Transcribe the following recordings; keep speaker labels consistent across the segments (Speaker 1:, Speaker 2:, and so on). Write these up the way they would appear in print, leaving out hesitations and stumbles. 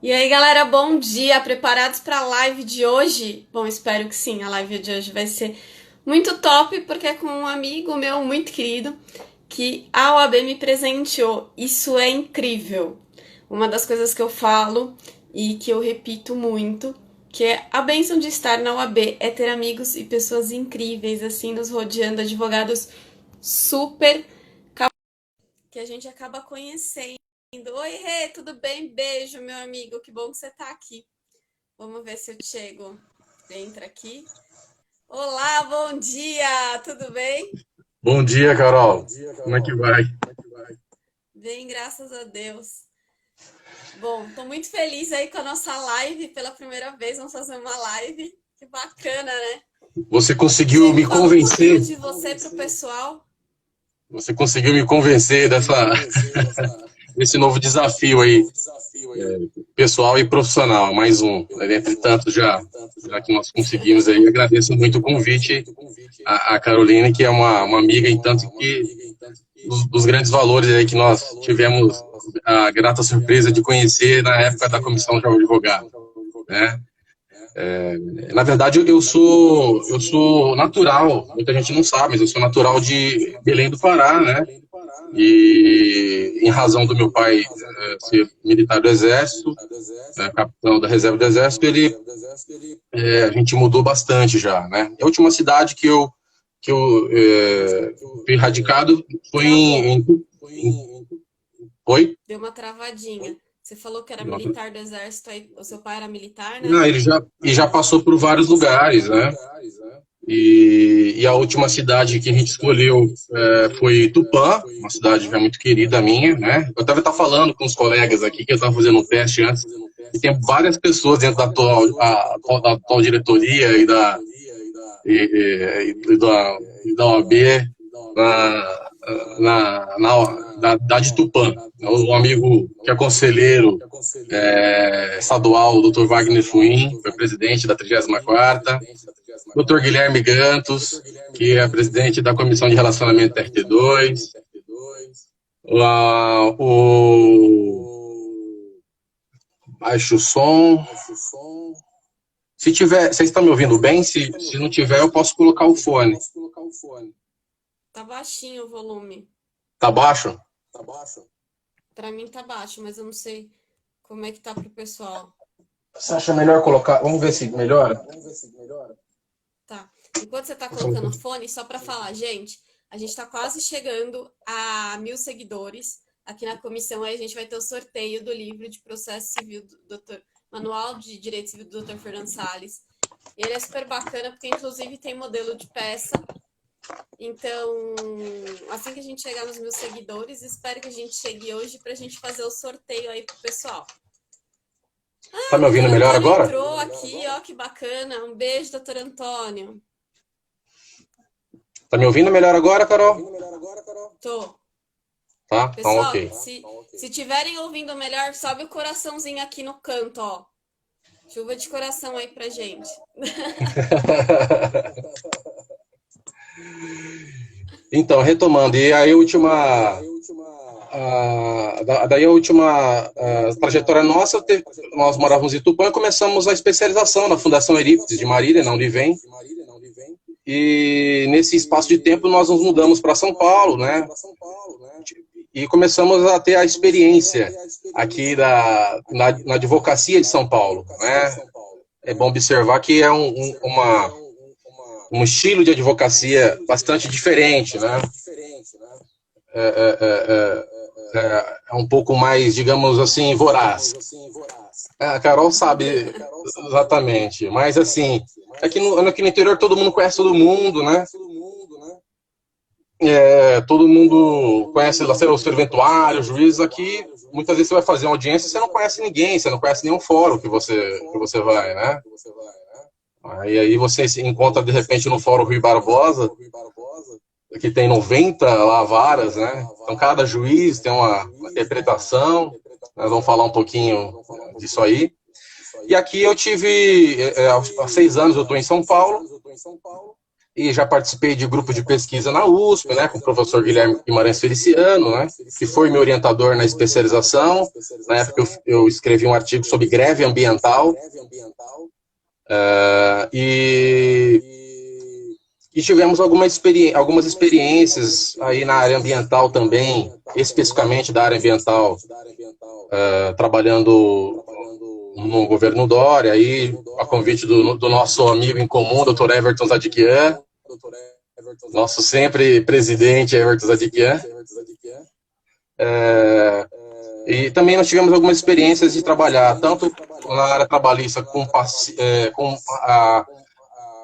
Speaker 1: E aí, galera, bom dia! Preparados para a live de hoje? Bom, espero que sim. A live de hoje vai ser muito top, porque é com um amigo meu muito querido que a OAB me presenteou. Isso é incrível. Uma das coisas que eu falo e que eu repito muito, que é a bênção de estar na OAB é ter amigos e pessoas incríveis, assim, nos rodeando, advogados super que a gente acaba conhecendo. Oi, Rê, tudo bem? Beijo, meu amigo. Que bom que você tá aqui. Vamos ver se eu chego. Entra aqui. Olá, bom dia. Tudo bem?
Speaker 2: Bom dia, Carol. Como é que vai?
Speaker 1: Bem, graças a Deus. Bom, tô muito feliz aí com a nossa live. Pela primeira vez, vamos fazer uma live. Que bacana, né?
Speaker 2: Você conseguiu
Speaker 1: Diego,
Speaker 2: me
Speaker 1: fala um pouquinho
Speaker 2: convencer?
Speaker 1: de você pro pessoal.
Speaker 2: Você conseguiu me convencer desse novo desafio aí, pessoal e profissional, mais um, né, entre tantos já que nós conseguimos aí. Agradeço muito o convite à Carolina, que é uma amiga em tanto que dos grandes valores aí que nós tivemos a grata surpresa de conhecer na época da Comissão de Advogado, né? Na verdade, eu sou natural, muita gente não sabe, mas eu sou natural de Belém do Pará, né? E em razão do meu pai ser militar do Exército, capitão da reserva do Exército, a gente mudou bastante já, né? A última cidade que eu fui radicado foi
Speaker 1: Travou.
Speaker 2: Oi?
Speaker 1: Deu uma travadinha. Você falou que era militar do exército, aí o seu pai era militar, né?
Speaker 2: Não, ele já passou por vários lugares, né? E a última cidade que a gente escolheu foi Tupã, uma cidade já muito querida minha, né? Eu estava falando com os colegas aqui, que eu estava fazendo um teste antes, e tem várias pessoas dentro da atual diretoria e da OAB da de Tupã. Um amigo que é conselheiro estadual, o Dr. Wagner Fuim, foi presidente da 34ª, Dr. Guilherme Gantos, que é presidente da Comissão de Relacionamento RT2, o Baixo Som. Se tiver, vocês estão me ouvindo bem? Se não tiver, eu posso colocar o fone.
Speaker 1: Tá baixinho o volume.
Speaker 2: Tá baixo?
Speaker 1: Pra mim tá baixo, mas eu não sei como é que tá pro pessoal.
Speaker 2: Você acha melhor colocar? Vamos ver se melhora.
Speaker 1: Tá. Enquanto você tá colocando o fone, só pra falar, gente, a gente tá quase chegando a 1.000 seguidores aqui na comissão. Aí a gente vai ter o sorteio do livro de processo civil do Dr. Manual de Direito Civil do Dr. Fernando Salles. Ele é super bacana porque, inclusive, tem modelo de peça. Então, assim que a gente chegar nos 1.000 seguidores, espero que a gente chegue hoje pra gente fazer o sorteio aí pro pessoal.
Speaker 2: Tá
Speaker 1: Ah, o
Speaker 2: me
Speaker 1: doutor
Speaker 2: ouvindo melhor
Speaker 1: Antônio
Speaker 2: agora?
Speaker 1: entrou aqui, ó, que bacana. Um beijo, doutor Antônio.
Speaker 2: Tá me ouvindo melhor agora, Carol?
Speaker 1: Tô.
Speaker 2: Tá? Então,
Speaker 1: Pessoal,
Speaker 2: ok.
Speaker 1: se tiverem ouvindo melhor, sobe o coraçãozinho aqui no canto, ó. Chuva de coração aí pra gente.
Speaker 2: Então, retomando, e aí a última. Daí a última trajetória nossa, nós morávamos em Tupã e começamos a especialização na Fundação Eurípides de Marília, na Univem. E nesse espaço de tempo nós nos mudamos para São Paulo, né? E começamos a ter a experiência aqui na advocacia de São Paulo, né? É bom observar que é um estilo de advocacia bastante diferente, né? É, é, é, é um pouco mais, digamos assim, voraz. A Carol sabe exatamente, mas assim, aqui no interior todo mundo conhece todo mundo, né? Todo mundo conhece o serventuário, o juiz. Aqui, muitas vezes você vai fazer uma audiência e você não conhece ninguém, você não conhece nenhum fórum que você vai, né? Aí você se encontra de repente no Fórum Rui Barbosa, que tem 90 lá varas, né? Então cada juiz tem uma interpretação. Nós vamos falar um pouquinho disso aí. E aqui eu tive, há 6 anos eu estou em São Paulo, e já participei de grupo de pesquisa na USP, né, com o professor Guilherme Guimarães Feliciano, né, que foi meu orientador na especialização. Na época eu escrevi um artigo sobre greve ambiental, uh, e, e tivemos algumas experiências aí na área ambiental também, especificamente da área ambiental, trabalhando no governo Dória, aí a convite do nosso amigo em comum, Dr. Everton Zadkian, nosso sempre presidente Everton Zadkian. E também nós tivemos algumas experiências de trabalhar, tanto na área trabalhista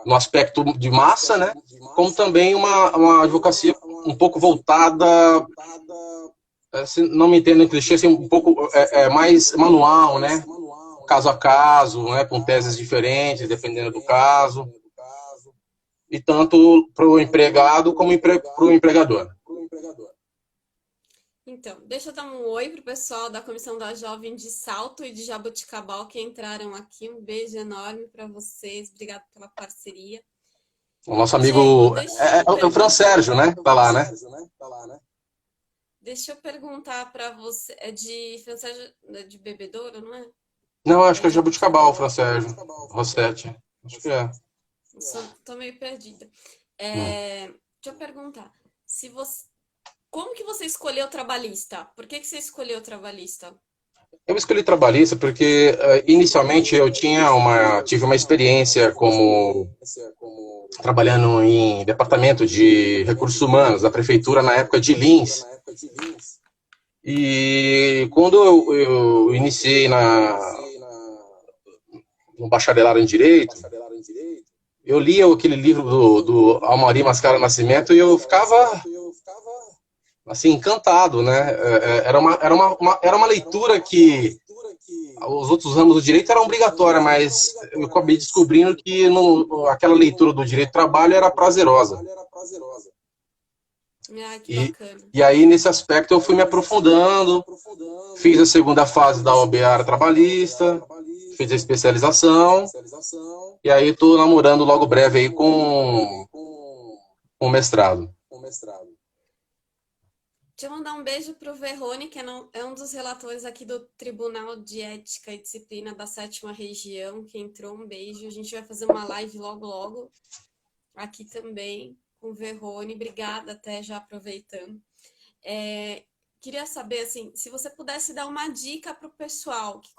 Speaker 2: no aspecto de massa, né, como também uma advocacia um pouco voltada, se não me entendo em clichê, assim, um pouco mais manual, né, caso a caso, né, com teses diferentes, dependendo do caso, e tanto para o empregado como para o empregador.
Speaker 1: Então, deixa eu dar um oi pro pessoal da Comissão da Jovem de Salto e de Jaboticabal que entraram aqui. Um beijo enorme para vocês. Obrigado pela parceria.
Speaker 2: O nosso amigo é o Fran Sérgio, né? Tá lá, né?
Speaker 1: Deixa eu perguntar para você. É de Fran Sérgio, de Bebedouro, não é?
Speaker 2: Não, acho que é Jaboticabal, Fran Sérgio. Rossetti. Acho que é.
Speaker 1: Tô meio perdida. Deixa eu perguntar. Como que você escolheu trabalhista? Por que você escolheu trabalhista?
Speaker 2: Eu escolhi trabalhista porque, inicialmente, eu tive uma experiência trabalhando em departamento de recursos humanos da prefeitura na época de Lins. E quando eu iniciei no bacharelado em Direito, eu lia aquele livro do Almari Mascara Nascimento e eu ficava assim, encantado, né? Era uma leitura que os outros ramos do direito eram obrigatória, mas eu acabei descobrindo que aquela leitura do direito do trabalho era prazerosa.
Speaker 1: Que bacana.
Speaker 2: E aí, nesse aspecto, eu fui me aprofundando, fiz a segunda fase da OAB trabalhista, fiz a especialização, e aí estou namorando logo breve aí com o mestrado.
Speaker 1: Deixa eu mandar um beijo para o Verrone, que é um dos relatores aqui do Tribunal de Ética e Disciplina da 7ª Região, que entrou. Um beijo. A gente vai fazer uma live logo aqui também com o Verrone. Obrigada, até já aproveitando. Queria saber, assim, se você pudesse dar uma dica para o pessoal que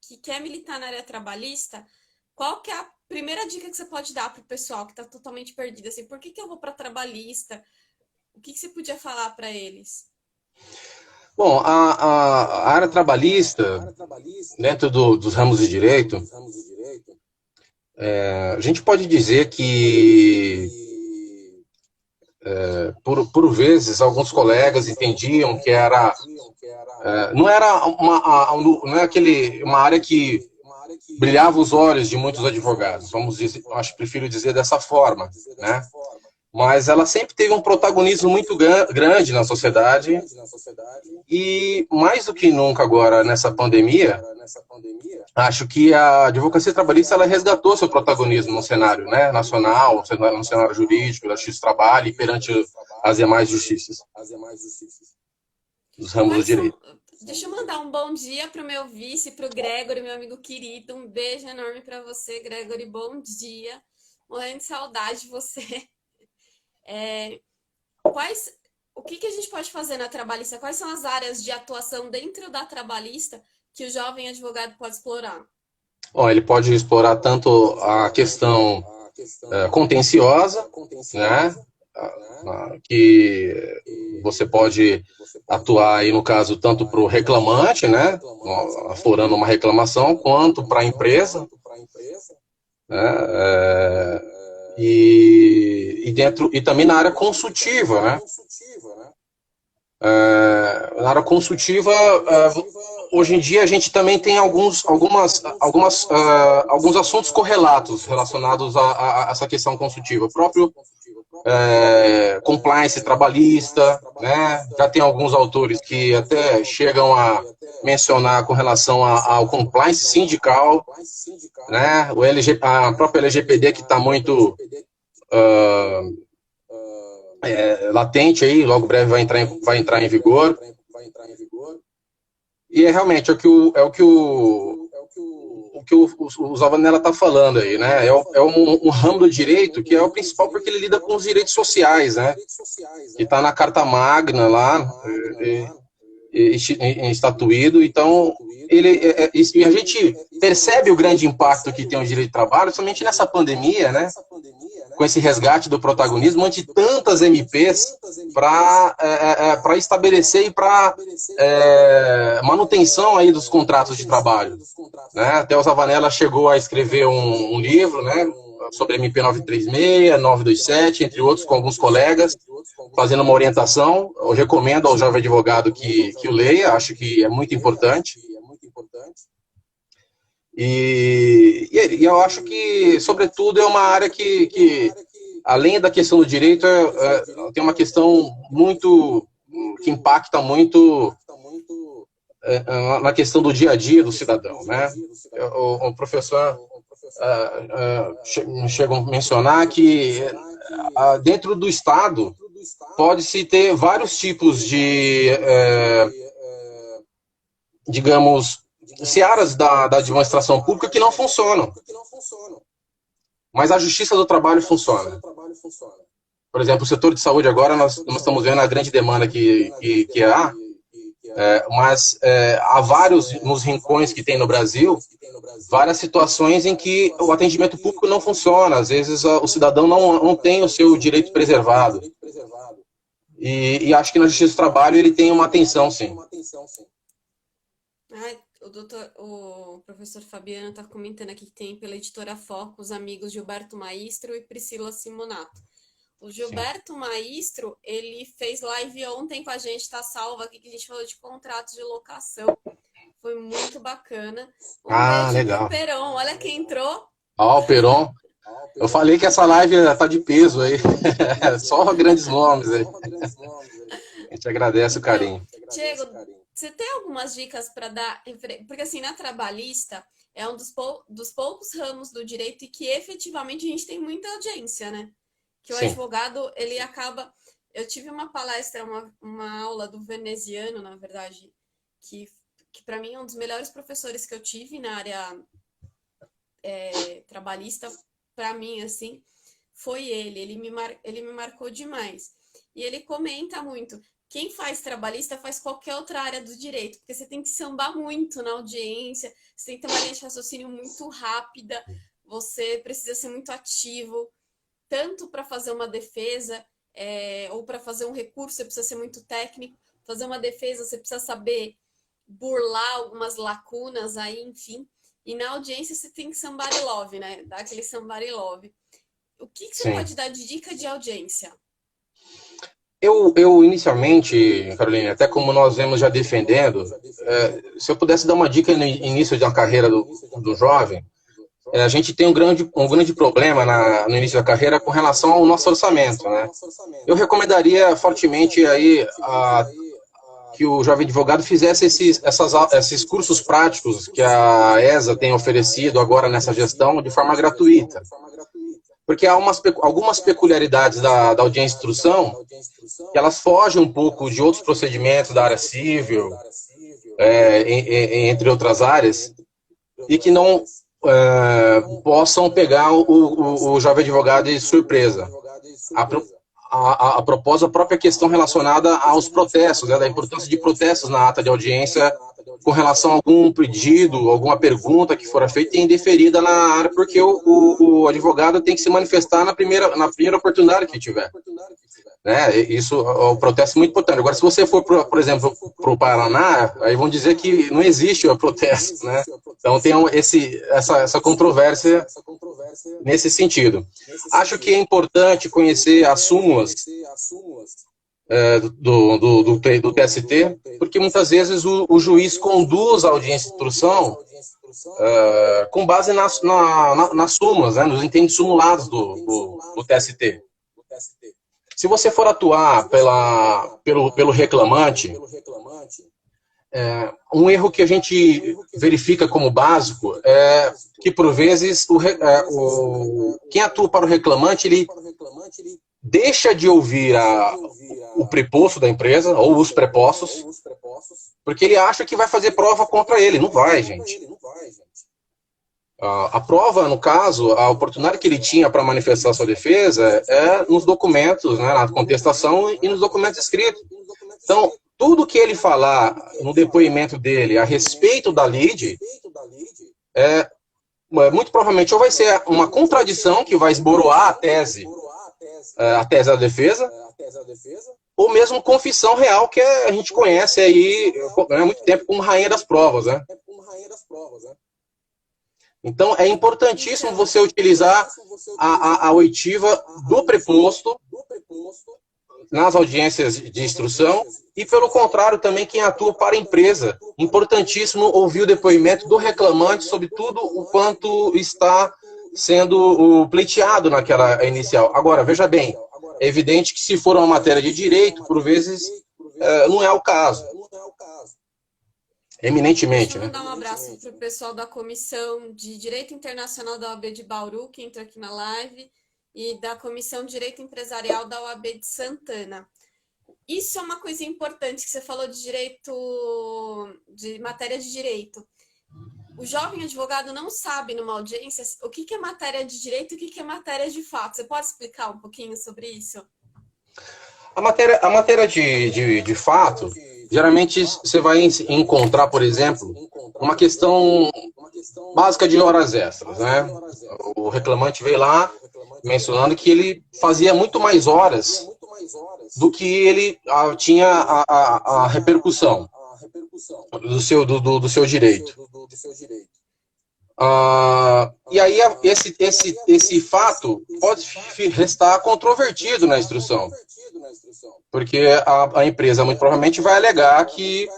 Speaker 1: que quer militar na área trabalhista, qual que é a primeira dica que você pode dar para o pessoal que está totalmente perdido? Assim, por que eu vou para trabalhista? O que você podia falar para eles?
Speaker 2: Bom, a área trabalhista, dentro dos ramos de direito, a gente pode dizer que, por vezes, alguns colegas entendiam que não era uma área que brilhava os olhos de muitos advogados, vamos dizer, prefiro dizer dessa forma, né? Mas ela sempre teve um protagonismo muito grande na sociedade e, mais do que nunca agora, nessa pandemia, acho que a advocacia trabalhista ela resgatou seu protagonismo no cenário, né, nacional, no cenário jurídico, da justiça do trabalho e perante as demais justiças dos ramos do direito.
Speaker 1: Deixa eu mandar um bom dia para o meu vice, para o Gregory, meu amigo querido. Um beijo enorme para você, Gregory. Bom dia. Morrendo de saudade de você. O que a gente pode fazer na trabalhista? Quais são as áreas de atuação dentro da trabalhista que o jovem advogado pode explorar?
Speaker 2: Bom, ele pode explorar tanto a questão contenciosa, né, que você pode atuar aí, no caso, tanto para o reclamante, né, aflorando uma reclamação, quanto para a empresa, né, e também na área consultiva, né? Na área consultiva, hoje em dia a gente também tem alguns assuntos correlatos relacionados a essa questão consultiva. O próprio compliance trabalhista, né? Já tem alguns autores que até chegam a mencionar com relação ao compliance sindical, né? A própria LGPD que está muito latente aí, logo breve vai entrar em vigor. E realmente o que o Zavanella está falando aí, né? Um ramo do direito que é o principal porque ele lida com os direitos sociais, né? Que está na Carta Magna lá, estatuído. Então, e a gente percebe o grande impacto que tem o direito de trabalho, somente nessa pandemia, né? Com esse resgate do protagonismo ante tantas MPs para estabelecer e para manutenção aí dos contratos de trabalho, né? Até o Zavanella chegou a escrever um livro, né, sobre MP 936, 927, entre outros, com alguns colegas, fazendo uma orientação. Eu recomendo ao jovem advogado que o leia, acho que é muito importante. E eu acho que, sobretudo, é uma área que além da questão do direito, tem uma questão que impacta muito na questão do dia a dia do cidadão, né? O professor chegou a mencionar que dentro do Estado pode-se ter vários tipos de, digamos, searas da administração pública que não funcionam. Mas a justiça do trabalho funciona. Por exemplo, o setor de saúde agora, nós estamos vendo a grande demanda que há, mas há vários, nos rincões que tem no Brasil, várias situações em que o atendimento público não funciona. Às vezes o cidadão não tem o seu direito preservado. E acho que na justiça do trabalho ele tem uma atenção, sim.
Speaker 1: O professor Fabiano está comentando aqui que tem pela editora Foco os amigos Gilberto Maestro e Priscila Simonato. O Gilberto Maestro, ele fez live ontem com a gente, está salvo aqui, que a gente falou de contratos de locação. Foi muito bacana. Beijo
Speaker 2: legal.
Speaker 1: pro Peron, olha quem entrou.
Speaker 2: O Peron. Eu falei que essa live está de peso aí. Só grandes nomes aí. A gente agradece o carinho.
Speaker 1: Diego, você tem algumas dicas para dar? Porque assim, na trabalhista é um dos poucos ramos do direito e que efetivamente a gente tem muita audiência, né? Que o advogado, ele acaba... Eu tive uma palestra, uma aula do veneziano, na verdade, que para mim é um dos melhores professores que eu tive na área trabalhista, para mim, assim, foi ele. Ele me marcou demais. E ele comenta muito. Quem faz trabalhista faz qualquer outra área do direito, porque você tem que sambar muito na audiência, você tem que ter uma linha de raciocínio muito rápida, você precisa ser muito ativo, tanto para fazer uma defesa ou para fazer um recurso, você precisa ser muito técnico. Fazer uma defesa, você precisa saber burlar algumas lacunas aí, enfim. E na audiência você tem que somebody love, né? Dar aquele somebody love. O que você pode dar de dica de audiência?
Speaker 2: Eu inicialmente, Carolina, até como nós vemos já defendendo, se eu pudesse dar uma dica no início da carreira do jovem, a gente tem um grande problema no início da carreira com relação ao nosso orçamento, né? Eu recomendaria fortemente aí que o jovem advogado fizesse esses cursos práticos que a ESA tem oferecido agora nessa gestão de forma gratuita. Porque há algumas peculiaridades da audiência de instrução que elas fogem um pouco de outros procedimentos da área civil, entre outras áreas, e que não possam pegar o jovem advogado de surpresa. A propósito, a própria questão relacionada aos protestos, da importância de protestos na ata de audiência com relação a algum pedido, alguma pergunta que fora feita e indeferida na área, porque o advogado tem que se manifestar na primeira oportunidade que tiver. Né? Isso é um protesto muito importante. Agora, se você for, por exemplo, para o Paraná, aí vão dizer que não existe o protesto, né? Então tem essa controvérsia nesse sentido. Acho que é importante conhecer as súmulas do TST, porque muitas vezes o juiz conduz a audiência de instrução com base nas súmulas, né, nos entendidos simulados do TST. Se você for atuar pelo reclamante, um erro que a gente verifica como básico é que, por vezes, quem atua para o reclamante, ele deixa de ouvir o preposto da empresa, ou os prepostos, porque ele acha que vai fazer prova contra ele. Não vai, gente. A prova, no caso, a oportunidade que ele tinha para manifestar sua defesa é nos documentos, né, na contestação e nos documentos escritos. Então, tudo que ele falar no depoimento dele a respeito da lide, muito provavelmente ou vai ser uma contradição que vai esboroar a tese da defesa, ou mesmo confissão real, que a gente conhece aí há muito tempo como rainha das provas, né? Então, é importantíssimo
Speaker 1: Então,
Speaker 2: você utilizar a oitiva do preposto nas audiências de instrução e, pelo contrário, também quem atua para a empresa. Importantíssimo ouvir o depoimento do reclamante sobre tudo o quanto está sendo pleiteado naquela inicial. Agora, veja bem, é evidente que se for uma matéria de direito, por vezes, não é o caso.
Speaker 1: deixa
Speaker 2: Eminentemente,
Speaker 1: eu
Speaker 2: né?
Speaker 1: mandar um abraço para o pessoal da Comissão de Direito Internacional da OAB de Bauru, que entrou aqui na live, e da Comissão de Direito Empresarial da OAB de Santana. Isso é uma coisa importante que você falou de direito, de matéria de direito. O jovem advogado não sabe numa audiência o que é matéria de direito e o que é matéria de fato. Você pode explicar um pouquinho sobre isso?
Speaker 2: A matéria de fato, geralmente você vai encontrar, por exemplo, uma questão básica de horas extras, né? O reclamante veio lá mencionando que ele fazia muito mais horas do que ele tinha a repercussão do seu direito. E aí esse fato pode restar controvertido na instrução, porque a empresa muito provavelmente vai alegar que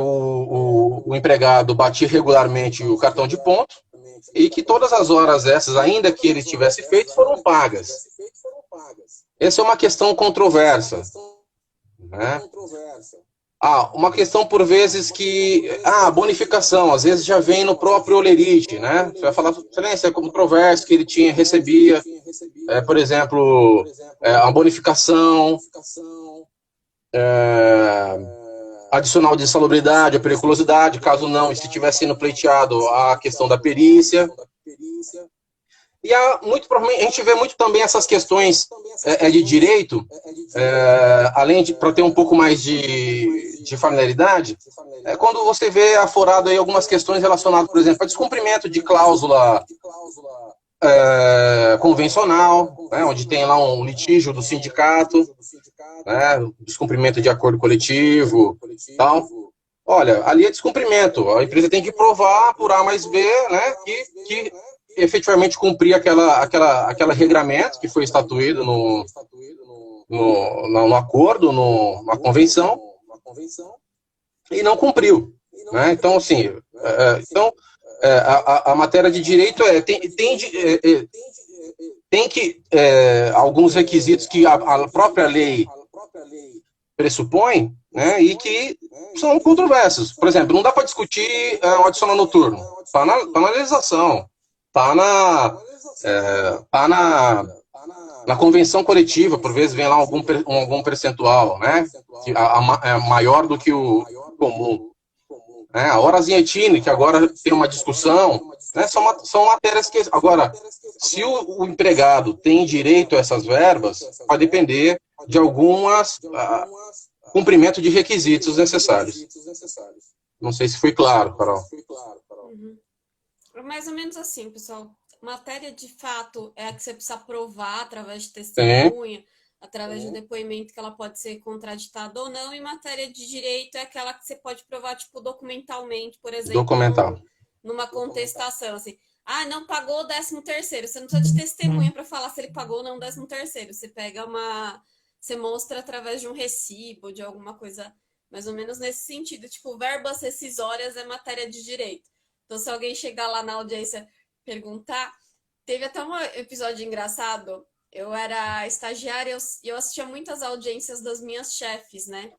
Speaker 2: o empregado batia regularmente o cartão de ponto e que todas as horas essas, ainda que ele tivesse feito, foram pagas. Essa é uma questão controversa, né? Uma questão por vezes que a bonificação, às vezes já vem no próprio olerite, né? Você vai falar, excelência, é controverso que ele recebia, por exemplo, a bonificação, adicional de insalubridade ou periculosidade, caso não, e se tivesse sendo pleiteado a questão da perícia. E muito provavelmente a gente vê muito também essas questões de direito, além de para ter um pouco mais de familiaridade, quando você vê aforado aí algumas questões relacionadas, por exemplo, a descumprimento de cláusula convencional, né, onde tem lá um litígio do sindicato, né, descumprimento de acordo coletivo, tal. Olha, ali é descumprimento. A empresa tem que provar por A mais B, né, que efetivamente cumprir aquele regramento que foi estatuído no acordo, na convenção, e não cumpriu, né? Então, assim, a matéria de direito tem que alguns requisitos que a própria lei pressupõe, né, e que são controversos. Por exemplo, não dá para discutir um adicional noturno. Está na legislação, está na convenção coletiva, por vezes vem lá algum percentual, né, que é maior do que o comum. Né, a horazinha etine, que agora tem uma discussão, né, são matérias que... Agora, se o empregado tem direito a essas verbas, vai depender de algumas cumprimento de requisitos necessários. Não sei se foi claro, Carol.
Speaker 1: Uhum. Mais ou menos assim, pessoal. Matéria de fato é a que você precisa provar através de testemunha, através de depoimento que ela pode ser contraditada ou não, e matéria de direito é aquela que você pode provar, tipo, documentalmente, por exemplo, numa contestação, assim. Não pagou o 13º. Você não precisa de testemunha para falar se ele pagou ou não o 13º. Você pega você mostra através de um recibo, de alguma coisa mais ou menos nesse sentido. Tipo, verbas rescisórias é matéria de direito. Então, se alguém chegar lá na audiência perguntar, teve até um episódio engraçado. Eu era estagiária e eu assistia muitas audiências das minhas chefes, né?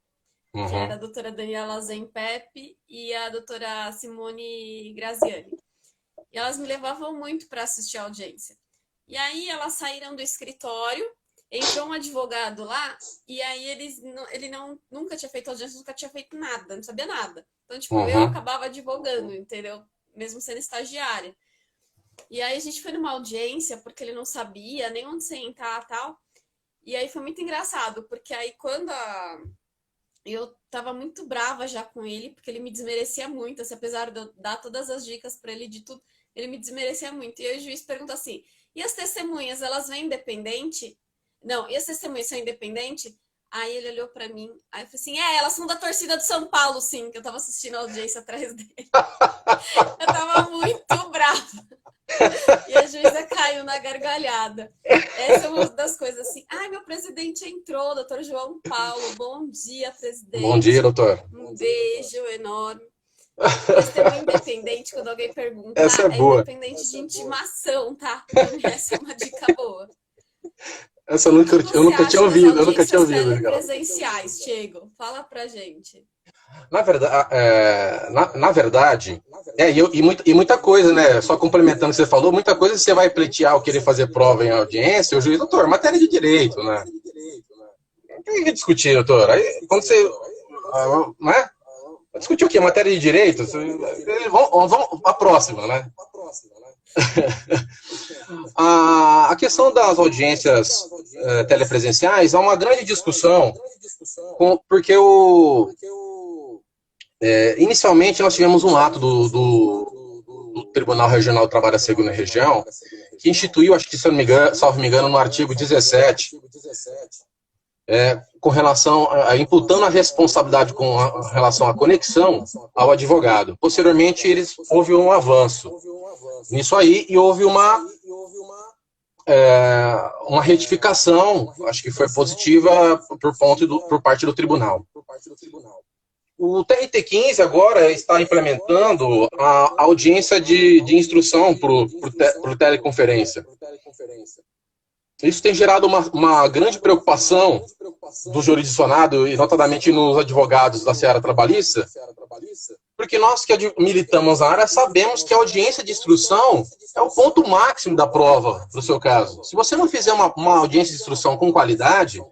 Speaker 2: Uhum.
Speaker 1: Que era a doutora Daniela Zempepe e a doutora Simone Graziani. E elas me levavam muito para assistir a audiência. E aí elas saíram do escritório, entrou um advogado lá, e aí ele nunca tinha feito audiência, nunca tinha feito nada, não sabia nada. Então, tipo, eu
Speaker 2: Uhum.
Speaker 1: acabava advogando, entendeu? Mesmo sendo estagiária. E aí a gente foi numa audiência, porque ele não sabia nem onde sentar e tal. E aí foi muito engraçado, porque aí eu tava muito brava já com ele, porque ele me desmerecia muito, assim, apesar de eu dar todas as dicas para ele de tudo, ele me desmerecia muito. E aí o juiz pergunta assim: e as testemunhas, elas vêm independente? Não, e as testemunhas são independentes? Aí ele olhou para mim, aí eu falei assim: elas são da torcida do São Paulo, sim, que eu tava assistindo a audiência atrás dele. Eu tava muito brava. E a juíza caiu na gargalhada. Essa é uma das coisas assim. Ai, meu presidente entrou, doutor João Paulo. Bom dia,
Speaker 2: Bom dia,
Speaker 1: presidente.
Speaker 2: doutor.
Speaker 1: Um beijo enorme. Testemunho independente, quando alguém
Speaker 2: Essa
Speaker 1: perguntar,
Speaker 2: é
Speaker 1: é
Speaker 2: boa.
Speaker 1: independente de intimação, tá? Pra mim, essa é uma dica boa.
Speaker 2: Essa
Speaker 1: O que
Speaker 2: eu
Speaker 1: você
Speaker 2: nunca tinha
Speaker 1: acha das
Speaker 2: ouvido, eu nunca tinha
Speaker 1: audiências
Speaker 2: ouvido, legal.
Speaker 1: telepresenciais, Diego? Fala pra gente.
Speaker 2: Na verdade, na verdade, e muita coisa, né? Só complementando o que você falou, muita coisa você vai pleitear ou querer fazer prova em audiência, o juiz, doutor, matéria de direito, né? Não tem que discutir, doutor. Aí, quando você. Né? Discutir o quê? Matéria de direito? Vamos a próxima, né? A questão das audiências telepresenciais há uma grande discussão, porque inicialmente nós tivemos um ato do Tribunal Regional do Trabalho da Segunda Região, que instituiu, acho que, se eu não me engano, salvo me engano, no artigo 17, com relação imputando a responsabilidade com relação à conexão ao advogado. Posteriormente, houve um avanço nisso aí e houve uma retificação, acho que foi positiva por parte do tribunal. O TRT-15 agora está implementando a audiência de instrução por teleconferência. Isso tem gerado uma grande preocupação do jurisdicionado, e notadamente nos advogados da seara trabalhista, porque nós que militamos na área sabemos que a audiência de instrução é o ponto máximo da prova do seu caso. Se você não fizer uma audiência de instrução com qualidade,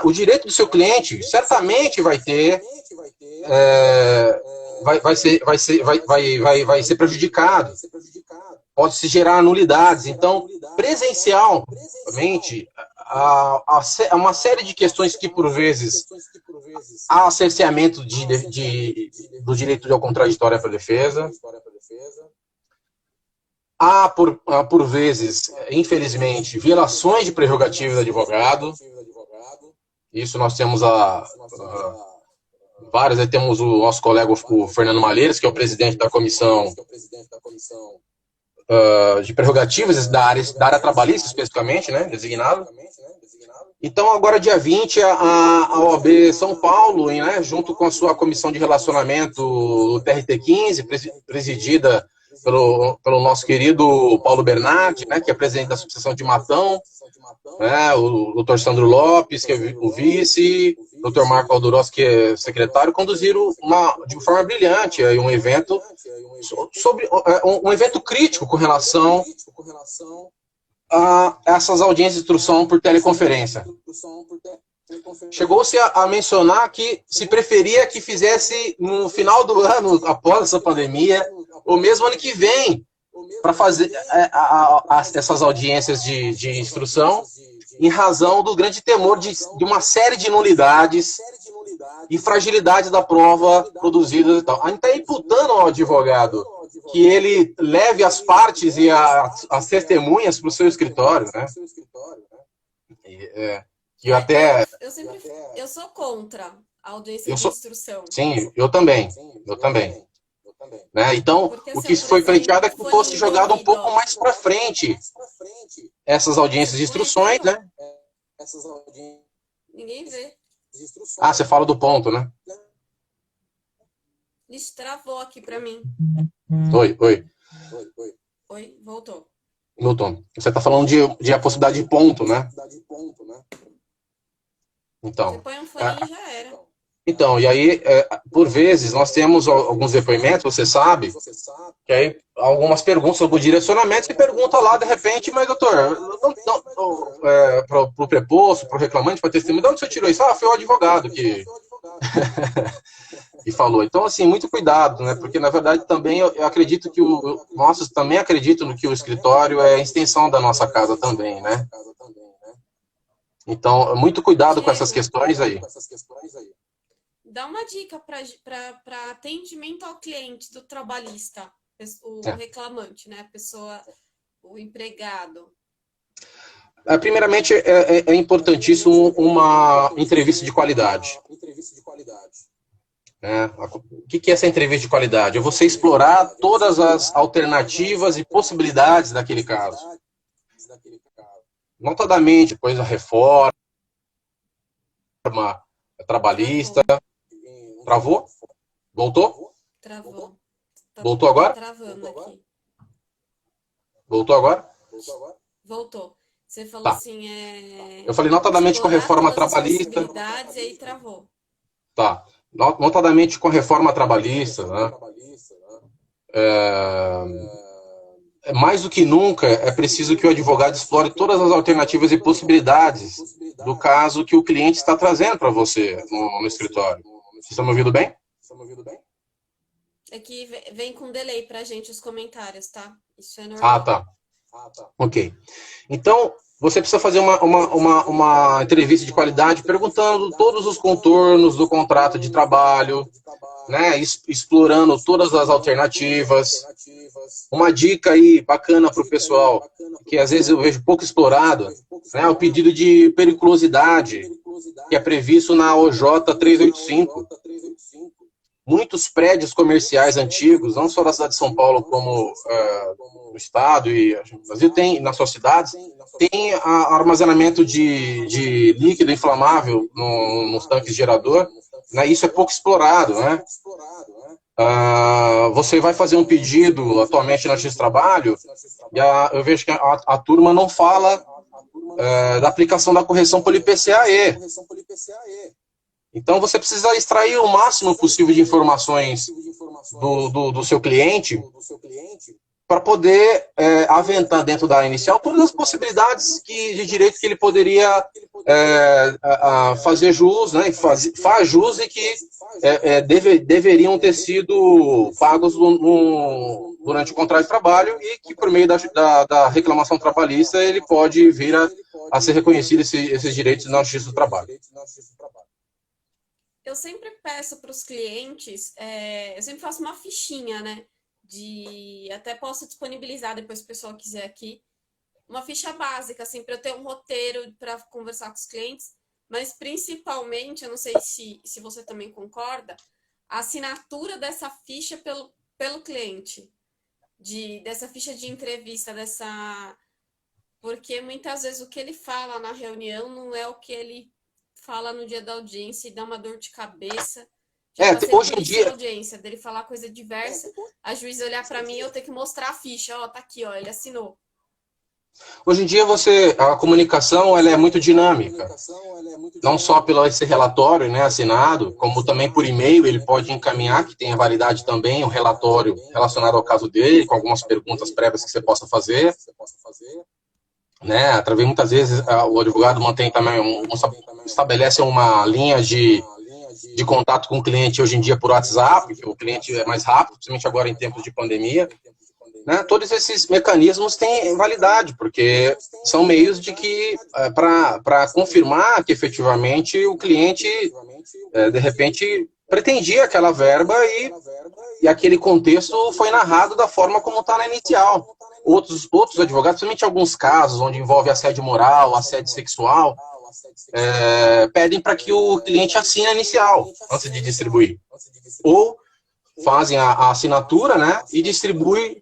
Speaker 2: o direito do seu cliente certamente vai ter vai ser prejudicado. Pode se gerar nulidades. Então, presencialmente, há uma série de questões que, por vezes, há cerceamento do direito ao contraditório para a defesa. Há, por vezes, infelizmente, violações de prerrogativas do advogado. Isso nós temos várias. Aí temos o nosso colega, o Fernando Malheiros, que é o presidente da comissão de prerrogativas da área trabalhista, especificamente, né, designado. Então, agora, dia 20, a OAB São Paulo, né, junto com a sua comissão de relacionamento, o TRT-15, presidida pelo nosso querido Paulo Bernardi, né, que é presidente da Associação de Matão, né, o doutor Sandro Lopes, que é o vice, o doutor Marco Aldurós, que é secretário, conduziram de forma brilhante um evento sobre um evento crítico com relação a essas audiências de instrução por teleconferência. Chegou-se a mencionar que se preferia que fizesse no final do ano, após essa pandemia, ou mesmo ano que vem, para fazer essas audiências de instrução, em razão do grande temor de uma série de nulidades e fragilidades da prova produzida e tal. A gente está imputando ao advogado que ele leve as partes e as testemunhas para o seu escritório, né?
Speaker 1: Eu sou contra a audiência de instrução.
Speaker 2: Sim, eu também. Né? Então,
Speaker 1: porque,
Speaker 2: o que foi pleiteado é que fosse jogado um pouco mais para frente essas audiências de instruções, né?
Speaker 1: Ninguém vê.
Speaker 2: Você fala do ponto, né?
Speaker 1: Ixi, travou aqui para mim.
Speaker 2: Oi,
Speaker 1: voltou.
Speaker 2: Milton, você está falando de a possibilidade de ponto, né? Então,
Speaker 1: você põe um fone e já era.
Speaker 2: Então, e aí, por vezes, nós temos alguns depoimentos, você sabe, que aí algumas perguntas sobre o direcionamento, e pergunta lá, de repente, mas doutor, para o preposto, para o reclamante, para testemunha, de onde você tirou isso? Ah, foi o advogado que falou. Então, assim, muito cuidado, né? Porque, na verdade, também eu acredito que nossos também acredito no que o escritório é a extensão da nossa casa também, né? Então, muito cuidado com essas
Speaker 1: Diego,
Speaker 2: questões aí.
Speaker 1: dá uma dica para atendimento ao cliente do trabalhista, o
Speaker 2: É.
Speaker 1: reclamante, né? A pessoa, o empregado.
Speaker 2: Primeiramente, é importantíssimo uma entrevista de qualidade. Né? O que é essa entrevista de qualidade? É você explorar todas as alternativas e possibilidades daquele caso. Notadamente, coisa reforma, trabalhista.
Speaker 1: Travou.
Speaker 2: Travou? Voltou?
Speaker 1: Travou.
Speaker 2: Voltou
Speaker 1: Tá
Speaker 2: agora?
Speaker 1: travando aqui.
Speaker 2: Voltou agora?
Speaker 1: Voltou. Você falou
Speaker 2: Tá.
Speaker 1: assim,
Speaker 2: Eu falei notadamente com a
Speaker 1: explorar
Speaker 2: reforma
Speaker 1: todas as
Speaker 2: trabalhista.
Speaker 1: possibilidades e aí travou.
Speaker 2: Tá. Notadamente com a reforma trabalhista, né? Mais do que nunca, é preciso que o advogado explore todas as alternativas e possibilidades do caso que o cliente está trazendo para você no escritório. Vocês estão me ouvindo bem?
Speaker 1: É que vem com delay pra gente os comentários, tá? Isso é
Speaker 2: Ah,
Speaker 1: normal.
Speaker 2: tá. Ok. Então, você precisa fazer uma entrevista de qualidade perguntando todos os contornos do contrato de trabalho, né? Explorando todas as alternativas. Uma dica aí bacana para o pessoal, que às vezes eu vejo pouco explorado, né? O pedido de periculosidade, que é previsto na OJ 385. Muitos prédios comerciais antigos, não só da cidade de São Paulo, como no estado e no Brasil, tem, nas suas cidades, tem armazenamento de líquido inflamável nos tanques gerador, né? Isso é pouco explorado, né? Você vai fazer um pedido atualmente na X Trabalho, e eu vejo que a turma não fala da aplicação da correção por IPCAE. Então, você precisa extrair o máximo possível de informações do seu cliente para poder aventar dentro da inicial todas as possibilidades de direito que ele poderia fazer jus, né, faz jus e que deveriam ter sido pagos durante o contrato de trabalho e que, por meio da reclamação trabalhista, ele pode vir a ser reconhecido esses direitos na Justiça do Trabalho.
Speaker 1: Eu sempre peço para os clientes, eu sempre faço uma fichinha, né? Até posso disponibilizar depois se o pessoal quiser aqui, uma ficha básica, assim, para eu ter um roteiro para conversar com os clientes, mas principalmente, eu não sei se você também concorda, a assinatura dessa ficha pelo cliente, dessa ficha de entrevista, porque muitas vezes o que ele fala na reunião não é o que ele fala no dia da audiência e dá uma dor de cabeça. Já passei
Speaker 2: Hoje
Speaker 1: por
Speaker 2: em
Speaker 1: isso na
Speaker 2: dia,
Speaker 1: audiência, dele falar coisa diversa, a juíza olhar para mim e eu ter que mostrar a ficha, ó, tá aqui, ó, ele assinou.
Speaker 2: a comunicação ela é muito dinâmica, não só pelo esse relatório, né, assinado, como também por e-mail ele pode encaminhar, que tem a validade também, um relatório relacionado ao caso dele, com algumas perguntas prévias que você possa fazer, né, através muitas vezes o advogado mantém também, estabelece uma linha de contato com o cliente hoje em dia por WhatsApp, que o cliente é mais rápido, principalmente agora em tempos de pandemia, né? Todos esses mecanismos têm validade, porque são meios de que, para confirmar que efetivamente o cliente, de repente, pretendia aquela verba e aquele contexto foi narrado da forma como está na inicial. Outros advogados, principalmente alguns casos onde envolve assédio moral, assédio sexual, pedem para que o cliente assine a inicial antes de distribuir. Ou fazem a assinatura, né, e distribui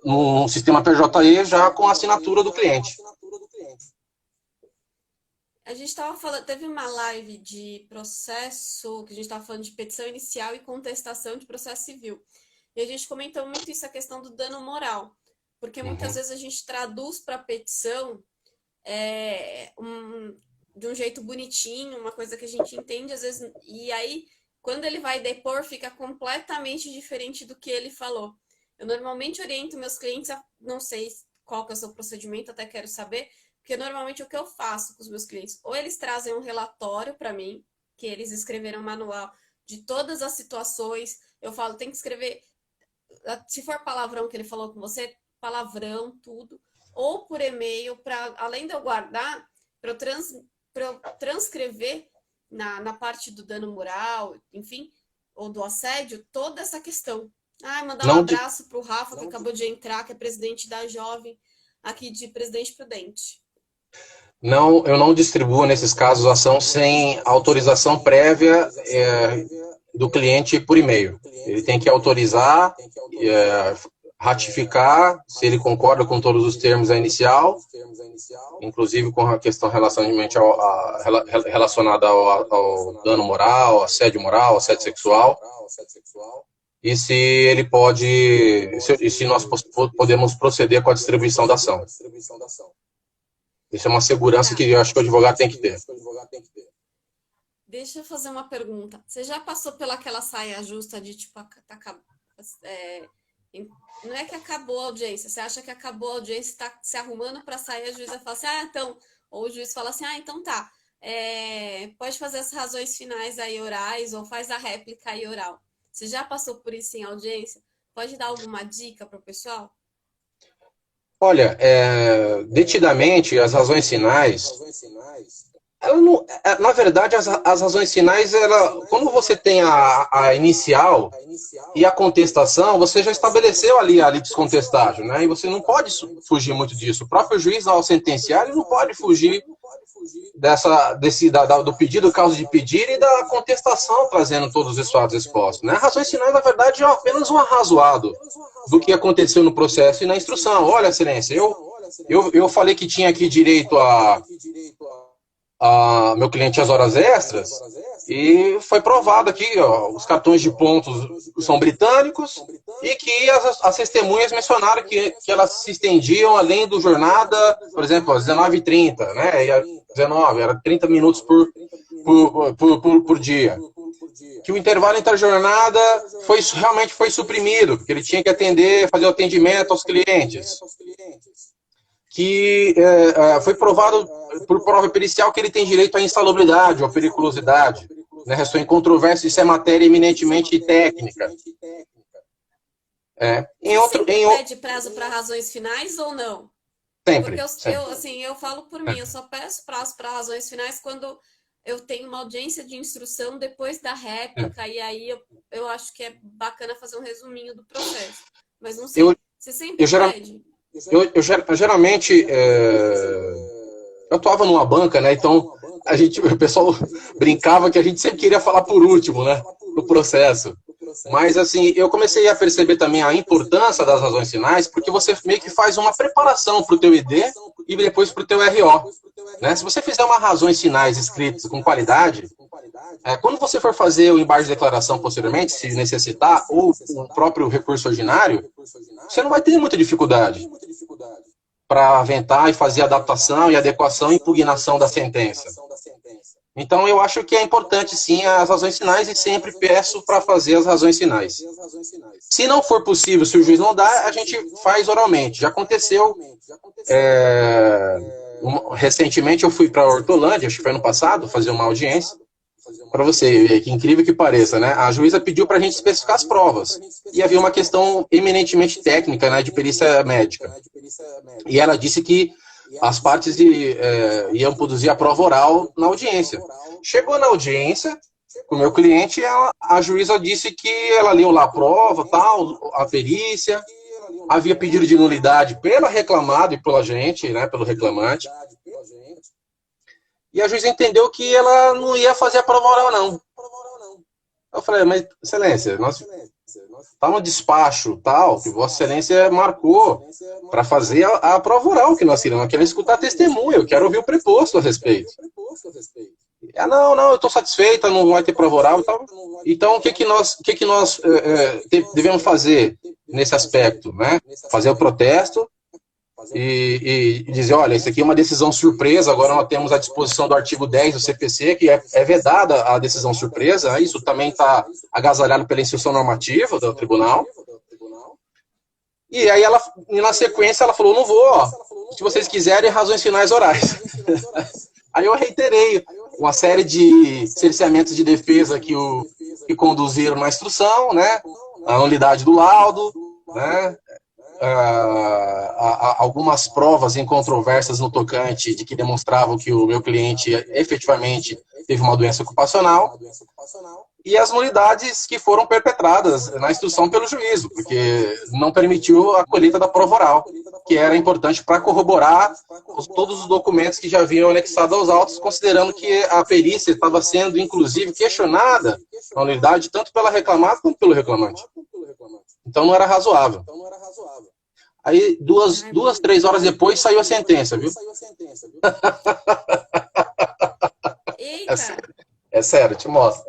Speaker 2: no sistema PJE já com a assinatura do cliente.
Speaker 1: A gente estava falando, teve uma live de processo, que a gente estava falando de petição inicial e contestação de processo civil. E a gente comentou muito isso, a questão do dano moral. Porque muitas vezes a gente traduz para a petição de um jeito bonitinho, uma coisa que a gente entende, às vezes, e aí, quando ele vai depor, fica completamente diferente do que ele falou. Eu normalmente oriento meus clientes, não sei qual que é o seu procedimento, até quero saber, porque normalmente o que eu faço com os meus clientes, ou eles trazem um relatório para mim, que eles escreveram um manual de todas as situações, eu falo, tem que escrever, se for palavrão que ele falou com você, palavrão, tudo, ou por e-mail, para além de eu guardar, para eu transcrever na parte do dano moral, enfim, ou do assédio, toda essa questão. Mandar um abraço para o Rafa, que acabou de entrar, que é presidente da Jovem, aqui de Presidente Prudente.
Speaker 2: Não, eu não distribuo, nesses casos, ação sem autorização prévia do cliente por e-mail. Ele tem que autorizar, ratificar, se ele concorda com todos os termos inicial, inclusive com a questão relacionada ao dano moral, assédio sexual, e se ele pode, e se nós podemos proceder com a distribuição da ação. Isso é uma segurança que eu acho que o advogado tem que ter.
Speaker 1: Deixa eu fazer uma pergunta. Você já passou pelaquela saia justa de, tipo, não é que acabou a audiência, você acha que acabou a audiência, está se arrumando para sair, a juíza fala assim, então, ou o juiz fala assim, então tá, pode fazer as razões finais aí orais, ou faz a réplica aí oral. Você já passou por isso em audiência? Pode dar alguma dica para o pessoal?
Speaker 2: Olha, detidamente, as razões finais, na verdade, as razões finais, quando você tem a inicial e a contestação, você já estabeleceu ali a litiscontestável, né? E você não pode fugir muito disso. O próprio juiz, ao sentenciar, ele não pode fugir do pedido, causa de pedir e da contestação, trazendo todos os fatos expostos, né? Razões finais, na verdade, é apenas um arrazoado do que aconteceu no processo e na instrução. Olha, excelência, eu falei que tinha aqui direito a meu cliente às horas extras, e foi provado aqui, os cartões de pontos são britânicos, e que as testemunhas mencionaram que elas se estendiam além do jornada, por exemplo, às 19h30, né? E às 19, era 30 minutos por dia. Que o intervalo entre a jornada realmente foi suprimido, porque ele tinha que fazer o atendimento aos clientes. Que foi provado por prova pericial que ele tem direito à insalubridade ou periculosidade. Né? Restou em controvérsia, isso é matéria eminentemente técnica.
Speaker 1: Pede prazo para razões finais ou não?
Speaker 2: Sempre.
Speaker 1: Porque eu falo por mim, eu só peço prazo para razões finais quando eu tenho uma audiência de instrução depois da réplica, e aí eu acho que é bacana fazer um resuminho do processo. Mas não sei, você sempre pede?
Speaker 2: Eu geralmente, eu atuava numa banca, né? Então o pessoal brincava que a gente sempre queria falar por último, né? No processo. Mas assim, eu comecei a perceber também a importância das razões finais, porque você meio que faz uma preparação para o teu ID e depois para o teu RO. Né? Se você fizer umas razões finais escritas com qualidade, quando você for fazer o embargo de declaração posteriormente, se necessitar, ou o próprio recurso ordinário, você não vai ter muita dificuldade para aventar e fazer adaptação e adequação e impugnação da sentença. Então, eu acho que é importante, sim, as razões finais, e sempre peço para fazer as razões finais. Se não for possível, se o juiz não dá, a gente faz oralmente. Já aconteceu, recentemente eu fui para Hortolândia, acho que foi ano passado, fazer uma audiência, para você ver, que incrível que pareça, né? A juíza pediu para a gente especificar as provas, e havia uma questão eminentemente técnica, né, de perícia médica. E ela disse que as partes iam produzir a prova oral na audiência. Chegou na audiência com o meu cliente, a juíza disse que ela leu lá a prova, tal, a perícia, havia pedido de nulidade pela reclamada e pela gente, né, pelo reclamante. E a juíza entendeu que ela não ia fazer a prova oral, não. Eu falei, mas, excelência, está no despacho tal, que Vossa Excelência marcou para fazer a prova oral que nós queremos. Eu quero escutar a testemunha, eu quero ouvir o preposto a respeito. Não, eu estou satisfeita, não vai ter prova oral e tal. Então, o que nós devemos fazer nesse aspecto? Né? Fazer o protesto e dizer, olha, isso aqui é uma decisão surpresa, agora nós temos à disposição do artigo 10 do CPC, que é vedada a decisão surpresa, isso também está agasalhado pela instrução normativa do tribunal. E aí e na sequência ela falou, não vou, ó, se vocês quiserem, razões finais orais. Aí eu reiterei uma série de cerceamentos de defesa que conduziram na instrução, né? A nulidade do laudo, né? Algumas provas incontroversas no tocante de que demonstravam que o meu cliente efetivamente teve uma doença ocupacional, e as nulidades que foram perpetradas na instrução pelo juízo, porque não permitiu a colheita da prova oral, que era importante para corroborar todos os documentos que já haviam anexado aos autos, considerando que a perícia estava sendo, inclusive, questionada na nulidade, tanto pela reclamada quanto pelo reclamante. Então não era razoável. Aí, duas, 3 horas depois, saiu a sentença, viu?
Speaker 1: Eita!
Speaker 2: É sério, te mostro.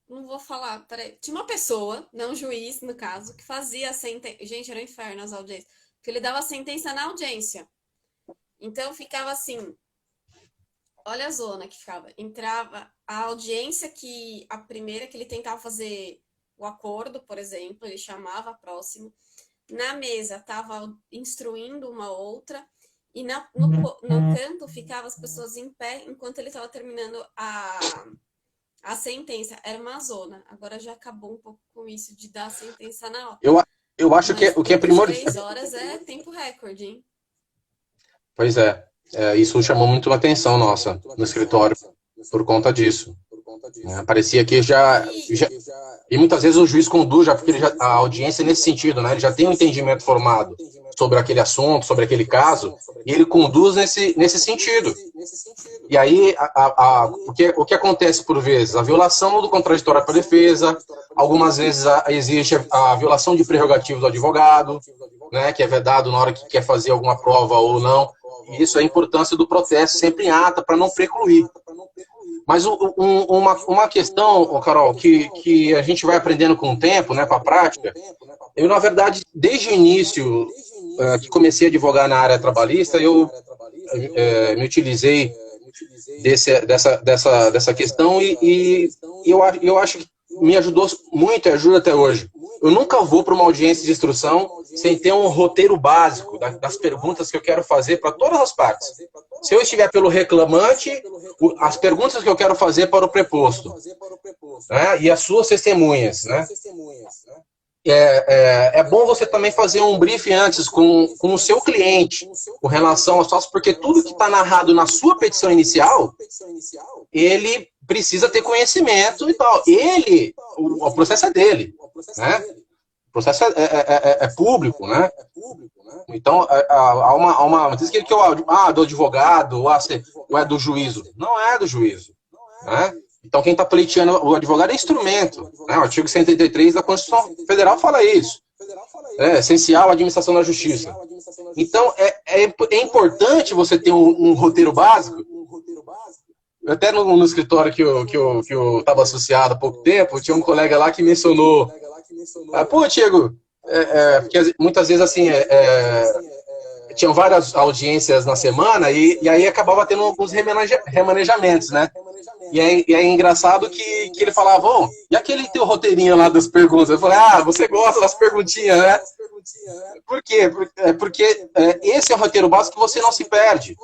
Speaker 1: Não vou falar, peraí. Tinha uma pessoa, não um juiz, no caso, que fazia a sentença. Gente, era um inferno as audiências. Porque ele dava a sentença na audiência. Então ficava assim. Olha a zona que ficava. Entrava a audiência a primeira que ele tentava fazer o acordo, por exemplo, ele chamava a próxima. Na mesa estava instruindo uma outra. E no canto ficavam as pessoas em pé enquanto ele estava terminando a sentença. Era uma zona. Agora já acabou um pouco com isso de dar a sentença na hora.
Speaker 2: Eu acho que o que é primordial.
Speaker 1: 3 horas é tempo recorde, hein?
Speaker 2: Pois é. Isso chamou muito a atenção nossa no escritório por conta disso. Parecia que e muitas vezes o juiz conduz porque a audiência nesse sentido, né? Ele já tem um entendimento formado sobre aquele assunto, sobre aquele caso, e ele conduz nesse sentido. E aí, o que acontece por vezes? A violação do contraditório para a defesa, algumas vezes existe a violação de prerrogativa do advogado, né, que é vedado na hora que quer fazer alguma prova ou não. E isso é a importância do processo sempre em ata para não precluir. Mas uma questão, Carol, que a gente vai aprendendo com o tempo, né, para a prática, eu, na verdade, desde o início que comecei a advogar na área trabalhista, eu me utilizei dessa questão e eu acho que me ajudou muito e ajuda até hoje. Eu nunca vou para uma audiência de instrução sem ter um roteiro básico das perguntas que eu quero fazer para todas as partes. Se eu estiver pelo reclamante, as perguntas que eu quero fazer para o preposto, né, e as suas testemunhas, né? É bom você também fazer um briefing antes com o seu cliente, com relação aos fatos, porque tudo que está narrado na sua petição inicial, ele precisa ter conhecimento e tal. O processo é dele, né? O processo é público, né? Então, há uma diz que do advogado, ou é do juízo. Não é do juízo, né? Então, quem está pleiteando o advogado é instrumento, né? O artigo 183 da Constituição Federal fala isso. É essencial a administração da justiça. Então, é importante você ter um roteiro básico. Até no escritório que eu estava associado há pouco tempo, tinha um colega lá que mencionou: pô, Diego, porque muitas vezes assim, tinham várias audiências na semana e aí acabava tendo alguns remanejamentos, né? E é engraçado que ele falava, bom, e aquele teu roteirinho lá das perguntas? Eu falei, você gosta das perguntinhas, né? Por quê? Porque esse é o roteiro básico que você não se perde.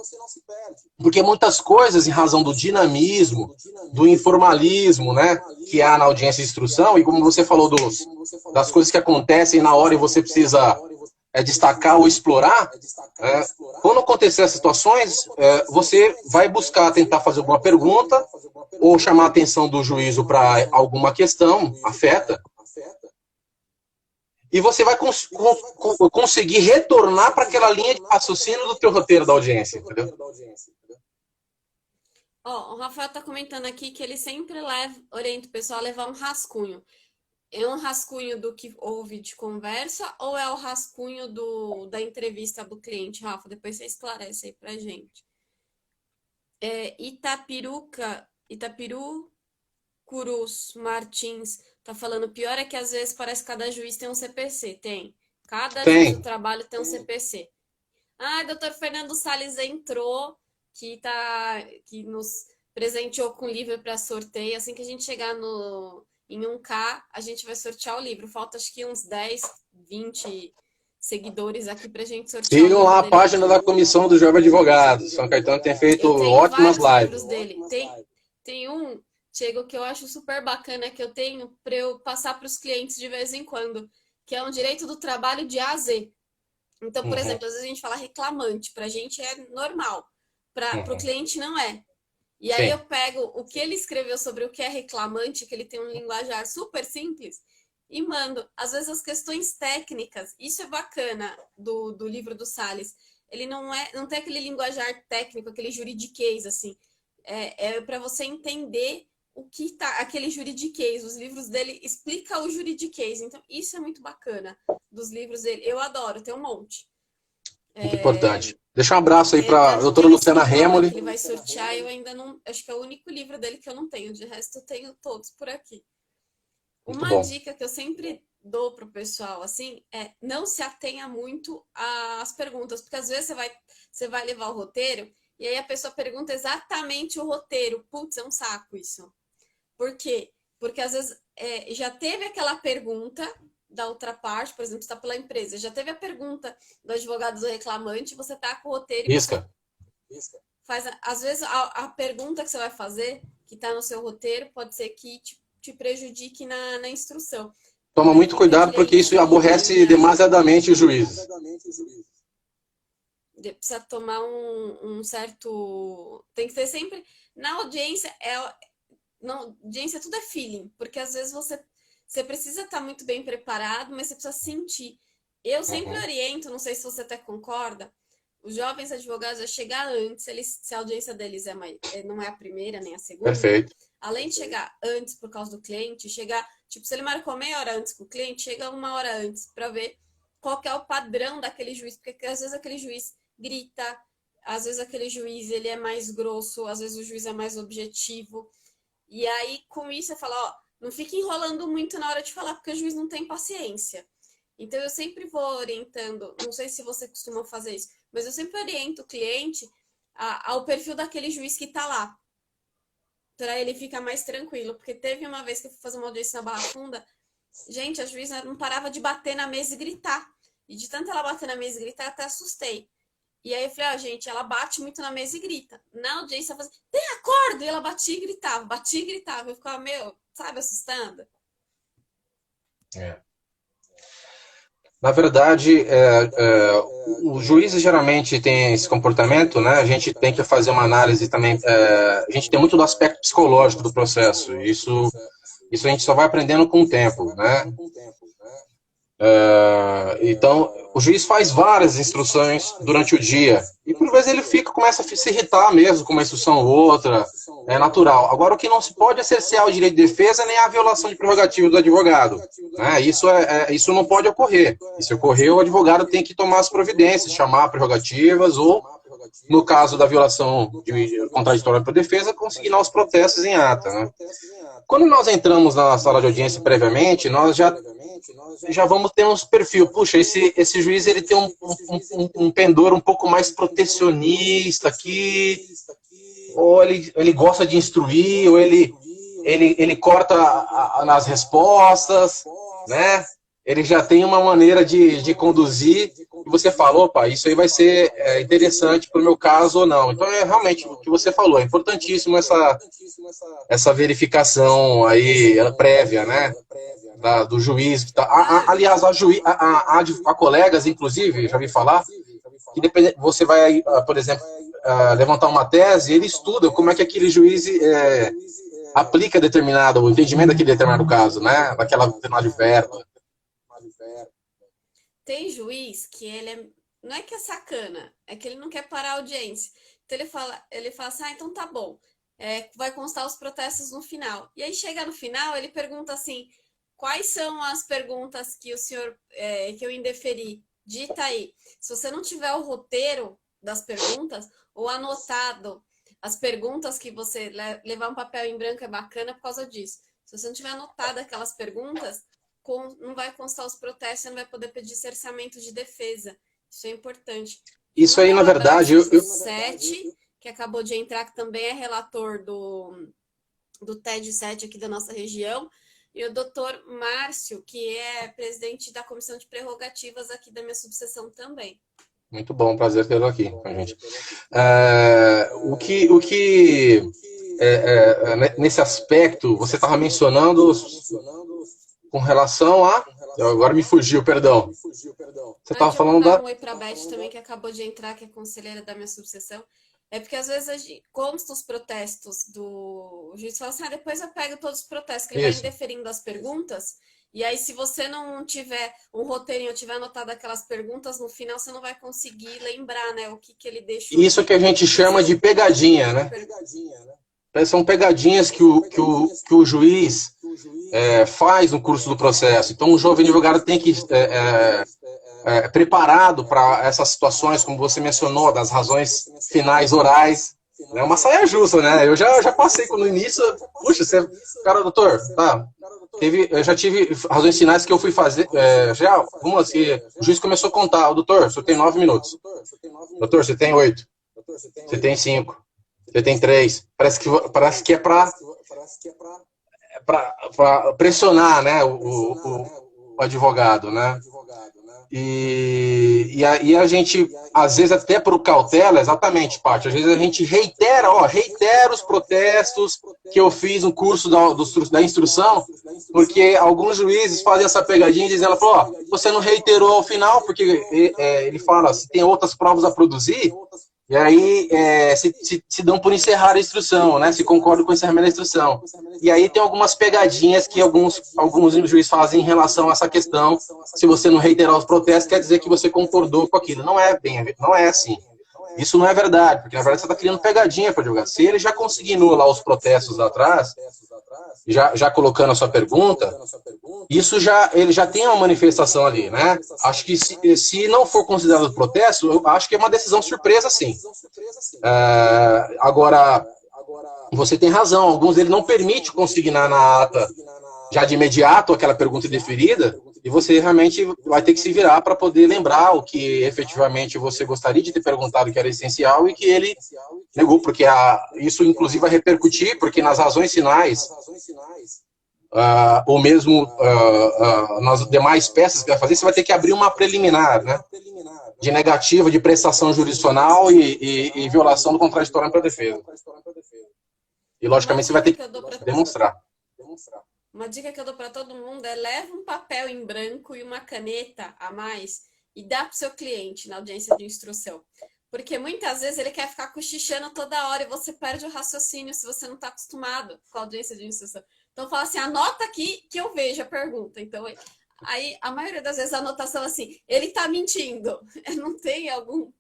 Speaker 2: Porque muitas coisas, em razão do dinamismo, do informalismo, né, que há na audiência de instrução, e como você falou das coisas que acontecem na hora e você precisa destacar ou explorar, quando acontecer essas situações, você vai buscar tentar fazer alguma pergunta ou chamar a atenção do juízo para alguma questão afeta, e você vai conseguir retornar para aquela linha de raciocínio do teu roteiro da audiência, entendeu?
Speaker 1: O Rafael está comentando aqui que ele sempre orienta o pessoal a levar um rascunho. É um rascunho do que houve de conversa ou é o rascunho da entrevista do cliente, Rafa? Depois você esclarece aí pra gente. Itapiru Curus Martins tá falando, pior é que às vezes parece que cada juiz tem um CPC. Tem. Cada juiz do trabalho tem um CPC. Doutor Fernando Salles entrou, que presenteou com livro para sorteio. Assim que a gente chegar em 1K, a gente vai sortear o livro. Falta acho que uns 10, 20 seguidores aqui pra gente sortear o
Speaker 2: Sigam
Speaker 1: livro
Speaker 2: lá a
Speaker 1: dele
Speaker 2: página da
Speaker 1: aqui.
Speaker 2: Comissão do Jovem Advogado. São Caetano tem feito
Speaker 1: Eu tenho
Speaker 2: ótimas
Speaker 1: vários
Speaker 2: lives.
Speaker 1: livros dele. Tem um, Diego, que eu acho super bacana que eu tenho para eu passar para os clientes de vez em quando, que é um direito do trabalho de A a Z. Então, por exemplo, às vezes a gente fala reclamante, para a gente é normal, para o cliente não é. E aí eu pego o que ele escreveu sobre o que é reclamante, que ele tem um linguajar super simples, e mando. Às vezes as questões técnicas, isso é bacana do livro do Salles. Ele não tem aquele linguajar técnico, aquele juridiquês, assim. É para você entender o que tá, aquele juridiquês. Os livros dele explicam o juridiquês. Então, isso é muito bacana dos livros dele. Eu adoro, tem um monte.
Speaker 2: Muito importante. Deixa um abraço aí para a doutora
Speaker 1: Tem
Speaker 2: Luciana
Speaker 1: Espírito
Speaker 2: Remoli.
Speaker 1: que ele vai sortear, eu ainda não. Acho que é o único livro dele que eu não tenho. De resto, eu tenho todos por aqui. Uma dica que eu sempre dou pro pessoal, assim, é não se atenha muito às perguntas, porque às vezes você vai levar o roteiro e aí a pessoa pergunta exatamente o roteiro. Putz, é um saco isso. Por quê? Porque às vezes já teve aquela pergunta da outra parte, por exemplo, você está pela empresa, já teve a pergunta do advogado do reclamante, você está com o roteiro e você faz. Às vezes a pergunta que você vai fazer, que está no seu roteiro, pode ser que te prejudique na instrução.
Speaker 2: Toma muito cuidado, porque isso aborrece demasiadamente os juízes.
Speaker 1: Precisa tomar um certo. Tem que ter sempre. Na audiência, tudo é feeling, porque às vezes você precisa estar muito bem preparado, mas você precisa sentir. Eu sempre oriento, não sei se você até concorda, os jovens advogados a chegar antes, se a audiência deles não é a primeira nem a segunda.
Speaker 2: Perfeito.
Speaker 1: Além de chegar antes por causa do cliente, se ele marcou meia hora antes com o cliente, chega 1 hora antes para ver qual que é o padrão daquele juiz, porque às vezes aquele juiz grita, às vezes aquele juiz ele é mais grosso, às vezes o juiz é mais objetivo. E aí, com isso, você fala, não fica enrolando muito na hora de falar, porque o juiz não tem paciência. Então, eu sempre vou orientando, não sei se você costuma fazer isso, mas eu sempre oriento o cliente ao perfil daquele juiz que está lá, para ele ficar mais tranquilo. Porque teve uma vez que eu fui fazer uma audiência na Barra Funda, gente, a juíza não parava de bater na mesa e gritar. E de tanto ela bater na mesa e gritar, eu até assustei. E aí eu falei, gente, ela bate muito na mesa e grita. Na audiência, ela fazia, tem acordo! E ela batia e gritava. Eu ficava sabe, assustando.
Speaker 2: Na verdade, os juízes geralmente têm esse comportamento, né? A gente tem que fazer uma análise também. A gente tem muito do aspecto psicológico do processo. Isso a gente só vai aprendendo com o tempo, né? Então, o juiz faz várias instruções durante o dia e por vezes ele começa a se irritar mesmo com uma instrução ou outra, é natural. Agora, o que não se pode é cercear o direito de defesa nem a violação de prerrogativa do advogado, né? Isso não pode ocorrer. E se ocorrer, o advogado tem que tomar as providências, chamar prerrogativas ou, no caso da violação contraditória para defesa, consignar os protestos em ata, né? Quando nós entramos na sala de audiência previamente, nós já vamos ter uns perfil. Puxa, esse juiz ele tem um pendor um pouco mais protecionista aqui, ou ele gosta de instruir, ou ele corta nas respostas, né? Ele já tem uma maneira de conduzir, e você fala, opa, isso aí vai ser interessante para o meu caso ou não. Então, é realmente o que você falou, é importantíssimo essa verificação aí prévia, né? Do juiz. Que tá, aliás, há colegas, inclusive, já vi falar, que você vai, por exemplo, levantar uma tese, ele estuda como é que aquele juiz aplica o entendimento daquele determinado caso, né? Daquela determinada verba.
Speaker 1: Tem juiz que não é que é sacana, é que ele não quer parar a audiência. Então ele fala assim, então tá bom, vai constar os protestos no final. E aí chega no final, ele pergunta assim, quais são as perguntas que o senhor, que eu indeferi? Dita aí. Se você não tiver o roteiro das perguntas, ou anotado as perguntas que você levar um papel em branco é bacana por causa disso. Se você não tiver anotado aquelas perguntas, não vai constar os protestos, você não vai poder pedir cerceamento de defesa. Isso é importante.
Speaker 2: Isso aí, na verdade,
Speaker 1: 7, que acabou de entrar, que também é relator do TED 7 aqui da nossa região, e o doutor Márcio, que é presidente da Comissão de Prerrogativas aqui da minha subseção também.
Speaker 2: Muito bom, prazer tê-lo aqui com a gente. Nesse aspecto, você estava mencionando com relação a... Agora me fugiu, perdão. Você estava falando
Speaker 1: da... Um oi para a Beth também, que acabou de entrar, que é conselheira da minha subseção. É porque às vezes a gente consta os protestos do... O juiz fala assim, depois eu pego todos os protestos, que ele vai indeferindo as perguntas, e aí se você não tiver um roteirinho, tiver anotado aquelas perguntas, no final você não vai conseguir lembrar, né, o que ele deixou.
Speaker 2: Isso que a gente chama de pegadinha, né? São pegadinhas que o juiz faz no curso do processo. Então, o jovem advogado tem que preparado para essas situações, como você mencionou, das razões finais orais. É uma saia justa, né? Eu já passei no início. Puxa, você... Cara, doutor, tá. Eu já tive razões finais que eu fui fazer. Vamos assim, o juiz começou a contar. Doutor, você tem 9 minutos. Doutor, você tem 8. Você tem 5. Você tem 3. Parece que é para pressionar, né, o advogado, né? E aí a gente, às vezes, até por cautela, exatamente, Paty, às vezes a gente reitera os protestos que eu fiz no curso da instrução, porque alguns juízes fazem essa pegadinha dizendo, você não reiterou ao final, porque ele fala, se tem outras provas a produzir, e aí se dão por encerrar a instrução, né? Se concordam com o encerramento da instrução. E aí tem algumas pegadinhas que alguns juízes fazem em relação a essa questão. Se você não reiterar os protestos, quer dizer que você concordou com aquilo. Não é assim. Isso não é verdade, porque na verdade você está criando pegadinha para advogado. Se ele já consignou lá os protestos atrás, já colocando a sua pergunta, ele já tem uma manifestação ali, né? Acho que se não for considerado protesto, eu acho que é uma decisão surpresa, sim. Agora, você tem razão, alguns deles não permitem consignar na ata já de imediato aquela pergunta indeferida, e você realmente vai ter que se virar para poder lembrar o que efetivamente você gostaria de ter perguntado que era essencial e que ele negou, porque isso inclusive vai repercutir, porque nas razões finais, ou mesmo nas demais peças que vai fazer, você vai ter que abrir uma preliminar, né, de negativa de prestação jurisdicional e violação do contraditório para a defesa. E, logicamente, você vai ter que demonstrar.
Speaker 1: Uma dica que eu dou para todo mundo é leva um papel em branco e uma caneta a mais e dá para o seu cliente na audiência de instrução. Porque muitas vezes ele quer ficar cochichando toda hora e você perde o raciocínio se você não está acostumado com a audiência de instrução. Então, fala assim, anota aqui que eu vejo a pergunta. Então, aí, a maioria das vezes a anotação é assim, ele está mentindo. Não tem alguma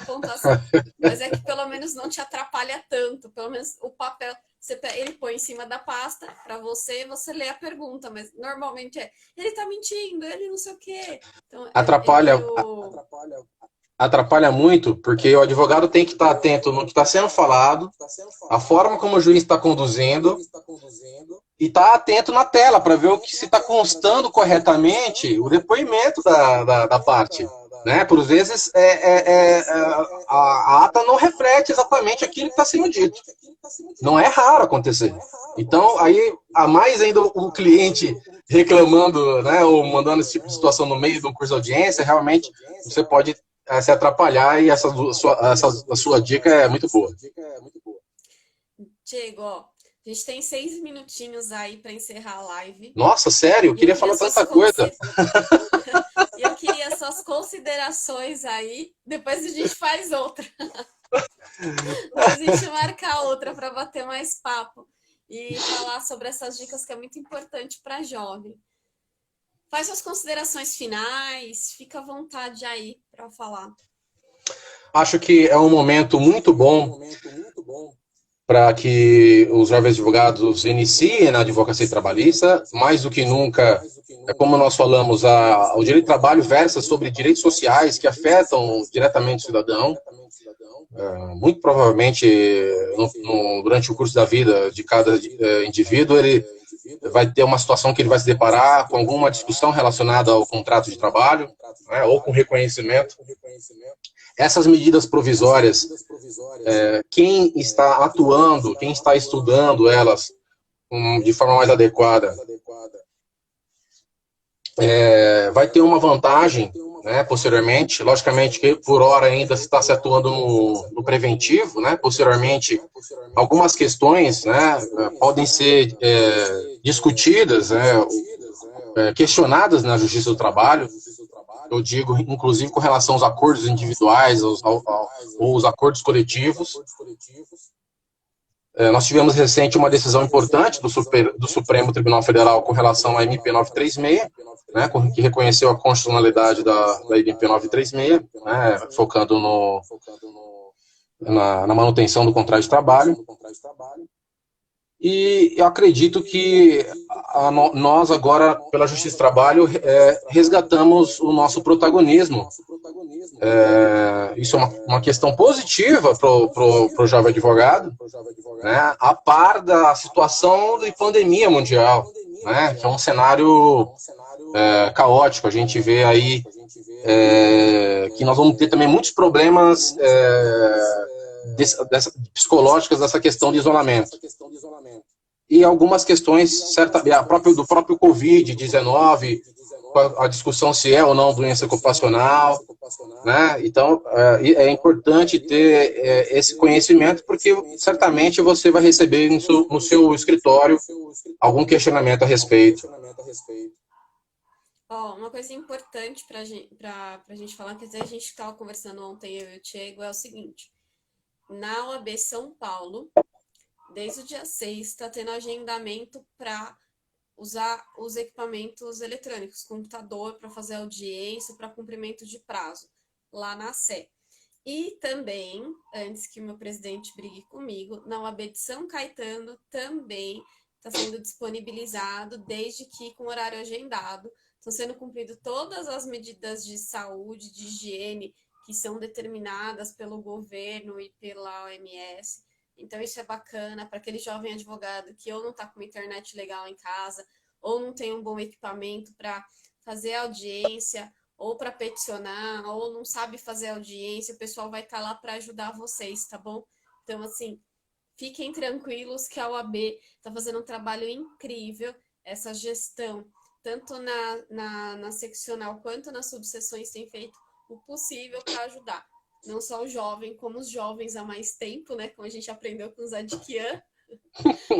Speaker 1: pontuação. Mas é que pelo menos não te atrapalha tanto. Pelo menos o papel... Ele põe em cima da pasta para você lê a pergunta, mas normalmente ele tá mentindo, ele não sei o quê. Então,
Speaker 2: atrapalha muito, porque o advogado tem que estar atento no que está sendo falado, a forma como o juiz está conduzindo, e estar atento na tela para ver o que se está constando corretamente o depoimento da parte. Né? Por vezes, a ata não reflete exatamente aquilo que está sendo dito. Não é raro acontecer. Então, aí, a mais ainda o cliente reclamando, né, ou mandando esse tipo de situação no meio de um curso de audiência, realmente você pode se atrapalhar e a sua dica é muito boa.
Speaker 1: Diego, ó, a gente tem 6 minutinhos aí para encerrar a live.
Speaker 2: Nossa, sério? Eu queria falar tanta coisa.
Speaker 1: Eu queria suas considerações aí, depois a gente faz outra. A gente marcar outra para bater mais papo e falar sobre essas dicas que é muito importante para jovem. Faz suas considerações finais, fica à vontade aí para falar.
Speaker 2: Acho que é um momento muito bom para que os jovens advogados iniciem na advocacia trabalhista. Mais do que nunca, como nós falamos, o direito do trabalho versa sobre direitos sociais que afetam diretamente o cidadão. muito provavelmente, durante o curso da vida de cada indivíduo, ele vai ter uma situação que ele vai se deparar com alguma discussão relacionada ao contrato de trabalho, né, ou com reconhecimento. Essas medidas provisórias, quem está atuando, quem está estudando elas de forma mais adequada, vai ter uma vantagem, né, posteriormente. Logicamente que por hora ainda está se atuando no preventivo, né, posteriormente algumas questões, né, podem ser discutidas, né, questionadas na Justiça do Trabalho. Eu digo, inclusive, com relação aos acordos individuais ou os acordos coletivos. Nós tivemos recente uma decisão importante do Supremo Tribunal Federal com relação à MP 936, né, que reconheceu a constitucionalidade da MP 936, né, focando na manutenção do contrato de trabalho. E eu acredito que nós agora, pela Justiça do Trabalho, resgatamos o nosso protagonismo. Isso é uma questão positiva para o jovem advogado, né, a par da situação de pandemia mundial, né, que é um cenário caótico. A gente vê aí que nós vamos ter também muitos problemas psicológicos dessa questão de isolamento. E algumas questões do próprio Covid-19, a discussão se é ou não doença ocupacional, né? Então, é importante ter esse conhecimento, porque certamente você vai receber no seu escritório algum questionamento a respeito.
Speaker 1: Uma coisa importante para a gente falar, que a gente estava conversando ontem, eu e o Diego, é o seguinte: na OAB São Paulo, desde o dia 6, está tendo agendamento para usar os equipamentos eletrônicos, computador para fazer audiência, para cumprimento de prazo, lá na Sé. E também, antes que o meu presidente brigue comigo, na OAB de São Caetano também está sendo disponibilizado, desde que com horário agendado. Estão sendo cumpridas todas as medidas de saúde, de higiene, que são determinadas pelo governo e pela OMS. Então, isso é bacana para aquele jovem advogado que ou não está com uma internet legal em casa, ou não tem um bom equipamento para fazer audiência, ou para peticionar, ou não sabe fazer audiência. O pessoal vai estar lá para ajudar vocês, tá bom? Então, assim, fiquem tranquilos que a OAB está fazendo um trabalho incrível, essa gestão, tanto na seccional quanto nas subseções, tem feito o possível para ajudar. Não só o jovem, como os jovens há mais tempo, né? Como a gente aprendeu com os Adquian,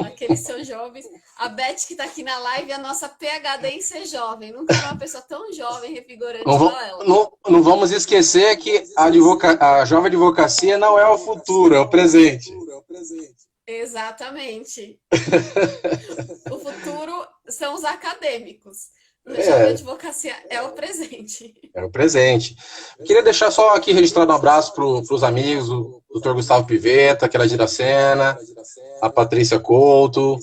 Speaker 1: aqueles são jovens. A Beth, que está aqui na live, é a nossa PhD em ser jovem. Nunca vi uma pessoa tão jovem, revigorante igual ela.
Speaker 2: Não vamos esquecer que a jovem advocacia não é o futuro, é o presente.
Speaker 1: Exatamente. O futuro são os acadêmicos. A jovem advocacia é o presente.
Speaker 2: É o presente. Eu queria deixar só aqui registrado um abraço para os amigos, o Dr. Gustavo Pivetta, que é lá de Iracema, a Patrícia Couto,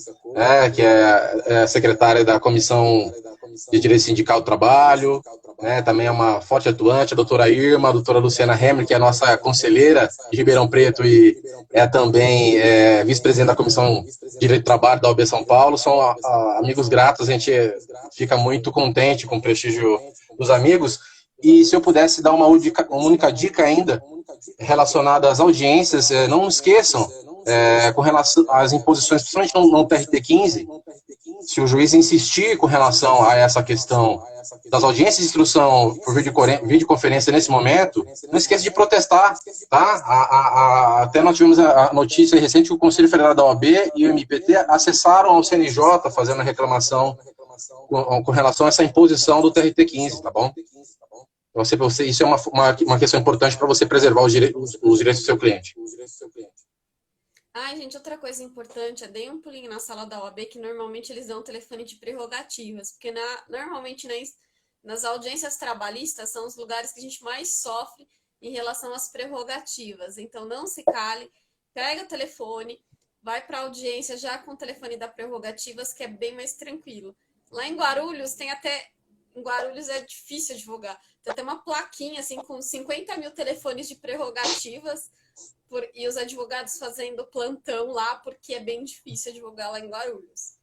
Speaker 2: que é secretária da Comissão de Direito Sindical do Trabalho, também é uma forte atuante, a doutora Irma, a doutora Luciana Hemmer, que é a nossa conselheira de Ribeirão Preto e é também vice-presidente da Comissão de Direito do Trabalho da OAB São Paulo. São amigos gratos, a gente fica muito contente com o prestígio dos amigos. E se eu pudesse dar uma única dica ainda relacionada às audiências, não esqueçam, com relação às imposições, principalmente no TRT 15, se o juiz insistir com relação a essa questão das audiências de instrução por videoconferência nesse momento, não esqueça de protestar, tá? Até nós tivemos a notícia recente que o Conselho Federal da OAB e o MPT acessaram ao CNJ fazendo a reclamação com relação a essa imposição do TRT 15, tá bom? Isso é uma questão importante para você preservar os direitos do seu cliente.
Speaker 1: Gente, outra coisa importante, dei um pulinho na sala da OAB, que normalmente eles dão telefone de prerrogativas, porque normalmente nas audiências trabalhistas são os lugares que a gente mais sofre em relação às prerrogativas. Então, não se cale, pega o telefone, vai para a audiência já com o telefone da prerrogativas, que é bem mais tranquilo. Lá em Guarulhos, em Guarulhos é difícil advogar. Tem até uma plaquinha, assim, com 50 mil telefones de prerrogativas, e os advogados fazendo plantão lá, porque é bem difícil advogar lá em Guarulhos.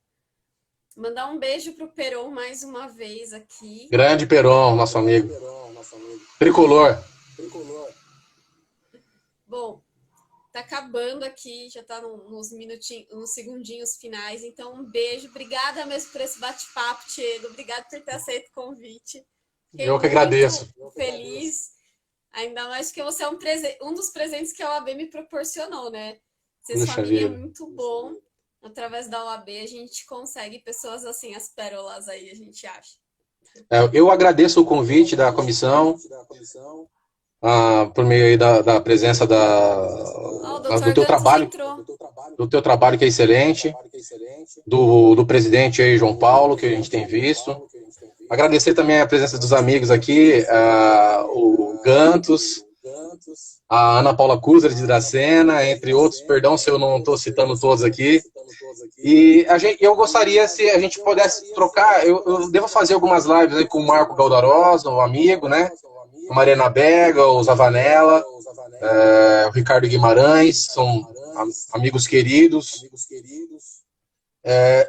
Speaker 1: Mandar um beijo pro Peron mais uma vez aqui.
Speaker 2: Grande Peron, nosso amigo. Tricolor.
Speaker 1: Bom, tá acabando aqui, já tá nos minutinhos, nos segundinhos finais. Então, um beijo. Obrigada mesmo por esse bate-papo, Diego. Obrigada por ter aceito o convite. Fiquei
Speaker 2: Eu que agradeço.
Speaker 1: Feliz. Ainda mais que você é um dos presentes que a OAB me proporcionou, né? Vocês família é muito bom. Através da OAB a gente consegue pessoas assim, as pérolas aí, a gente acha.
Speaker 2: Eu agradeço o convite da comissão, por meio aí da presença do teu trabalho, que é excelente, do presidente aí, João Paulo, que a gente tem visto. Agradecer também a presença dos amigos aqui, o Gantos, a Ana Paula Kuzer de Dracena, entre outros, perdão se eu não estou citando todos aqui. E eu gostaria, se a gente pudesse trocar, eu devo fazer algumas lives aí com o Marco Galdarosa, o amigo, né? A Mariana Bega, o Zavanella, o Ricardo Guimarães, são amigos queridos.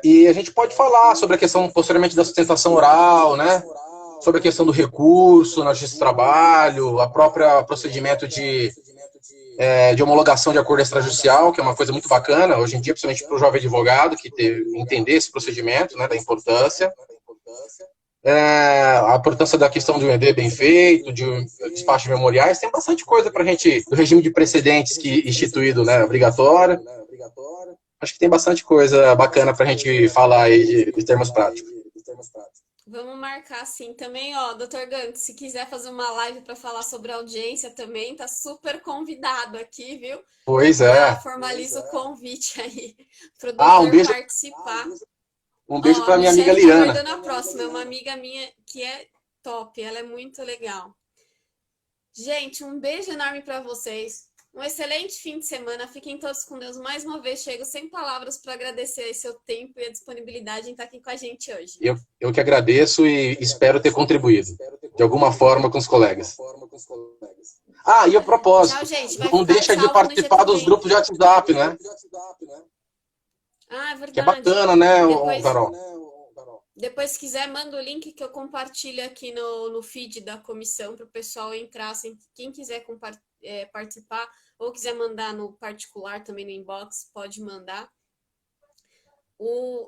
Speaker 2: E a gente pode falar sobre a questão, posteriormente, da sustentação oral, né? Sobre a questão do recurso na Justiça do Trabalho, a própria procedimento de homologação de acordo extrajudicial, que é uma coisa muito bacana, hoje em dia, principalmente para o jovem advogado, que entender esse procedimento, né, da importância. A importância da questão de um ED bem feito, de despacho de memoriais, tem bastante coisa para a gente, do regime de precedentes que instituído, né, obrigatório. Acho que tem bastante coisa bacana para a gente falar aí de termos práticos.
Speaker 1: Vamos marcar sim. Também, ó, Dr. Gantz, se quiser fazer uma live para falar sobre audiência também, tá super convidado aqui, viu?
Speaker 2: Pois é.
Speaker 1: Formaliza o convite aí pro doutor participar.
Speaker 2: Um beijo para minha amiga Liana.
Speaker 1: Tá a próxima, é uma amiga minha que é top, ela é muito legal. Gente, um beijo enorme para vocês. Um excelente fim de semana. Fiquem todos com Deus. Mais uma vez, chego sem palavras para agradecer aí seu tempo e a disponibilidade em estar aqui com a gente hoje.
Speaker 2: Eu que agradeço e espero ter contribuído de alguma forma com os colegas. E a propósito,
Speaker 1: tchau, gente.
Speaker 2: Não deixa de participar dos grupos de WhatsApp, né?
Speaker 1: É verdade.
Speaker 2: Que é bacana, né, Carol?
Speaker 1: Depois, se quiser, manda o link que eu compartilho aqui no feed da comissão para o pessoal entrar. Assim, quem quiser participar ou quiser mandar no particular também no inbox, pode mandar.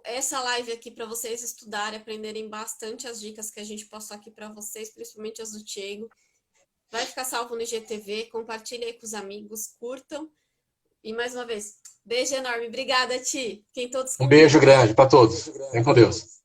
Speaker 1: Essa live aqui para vocês estudarem, aprenderem bastante as dicas que a gente passou aqui para vocês, principalmente as do Diego. Vai ficar salvo no IGTV, compartilhe aí com os amigos, curtam. E mais uma vez, beijo enorme. Obrigada, Ti. Fiquem todos com
Speaker 2: Um beijo
Speaker 1: Deus.
Speaker 2: grande para todos. Vem com Deus.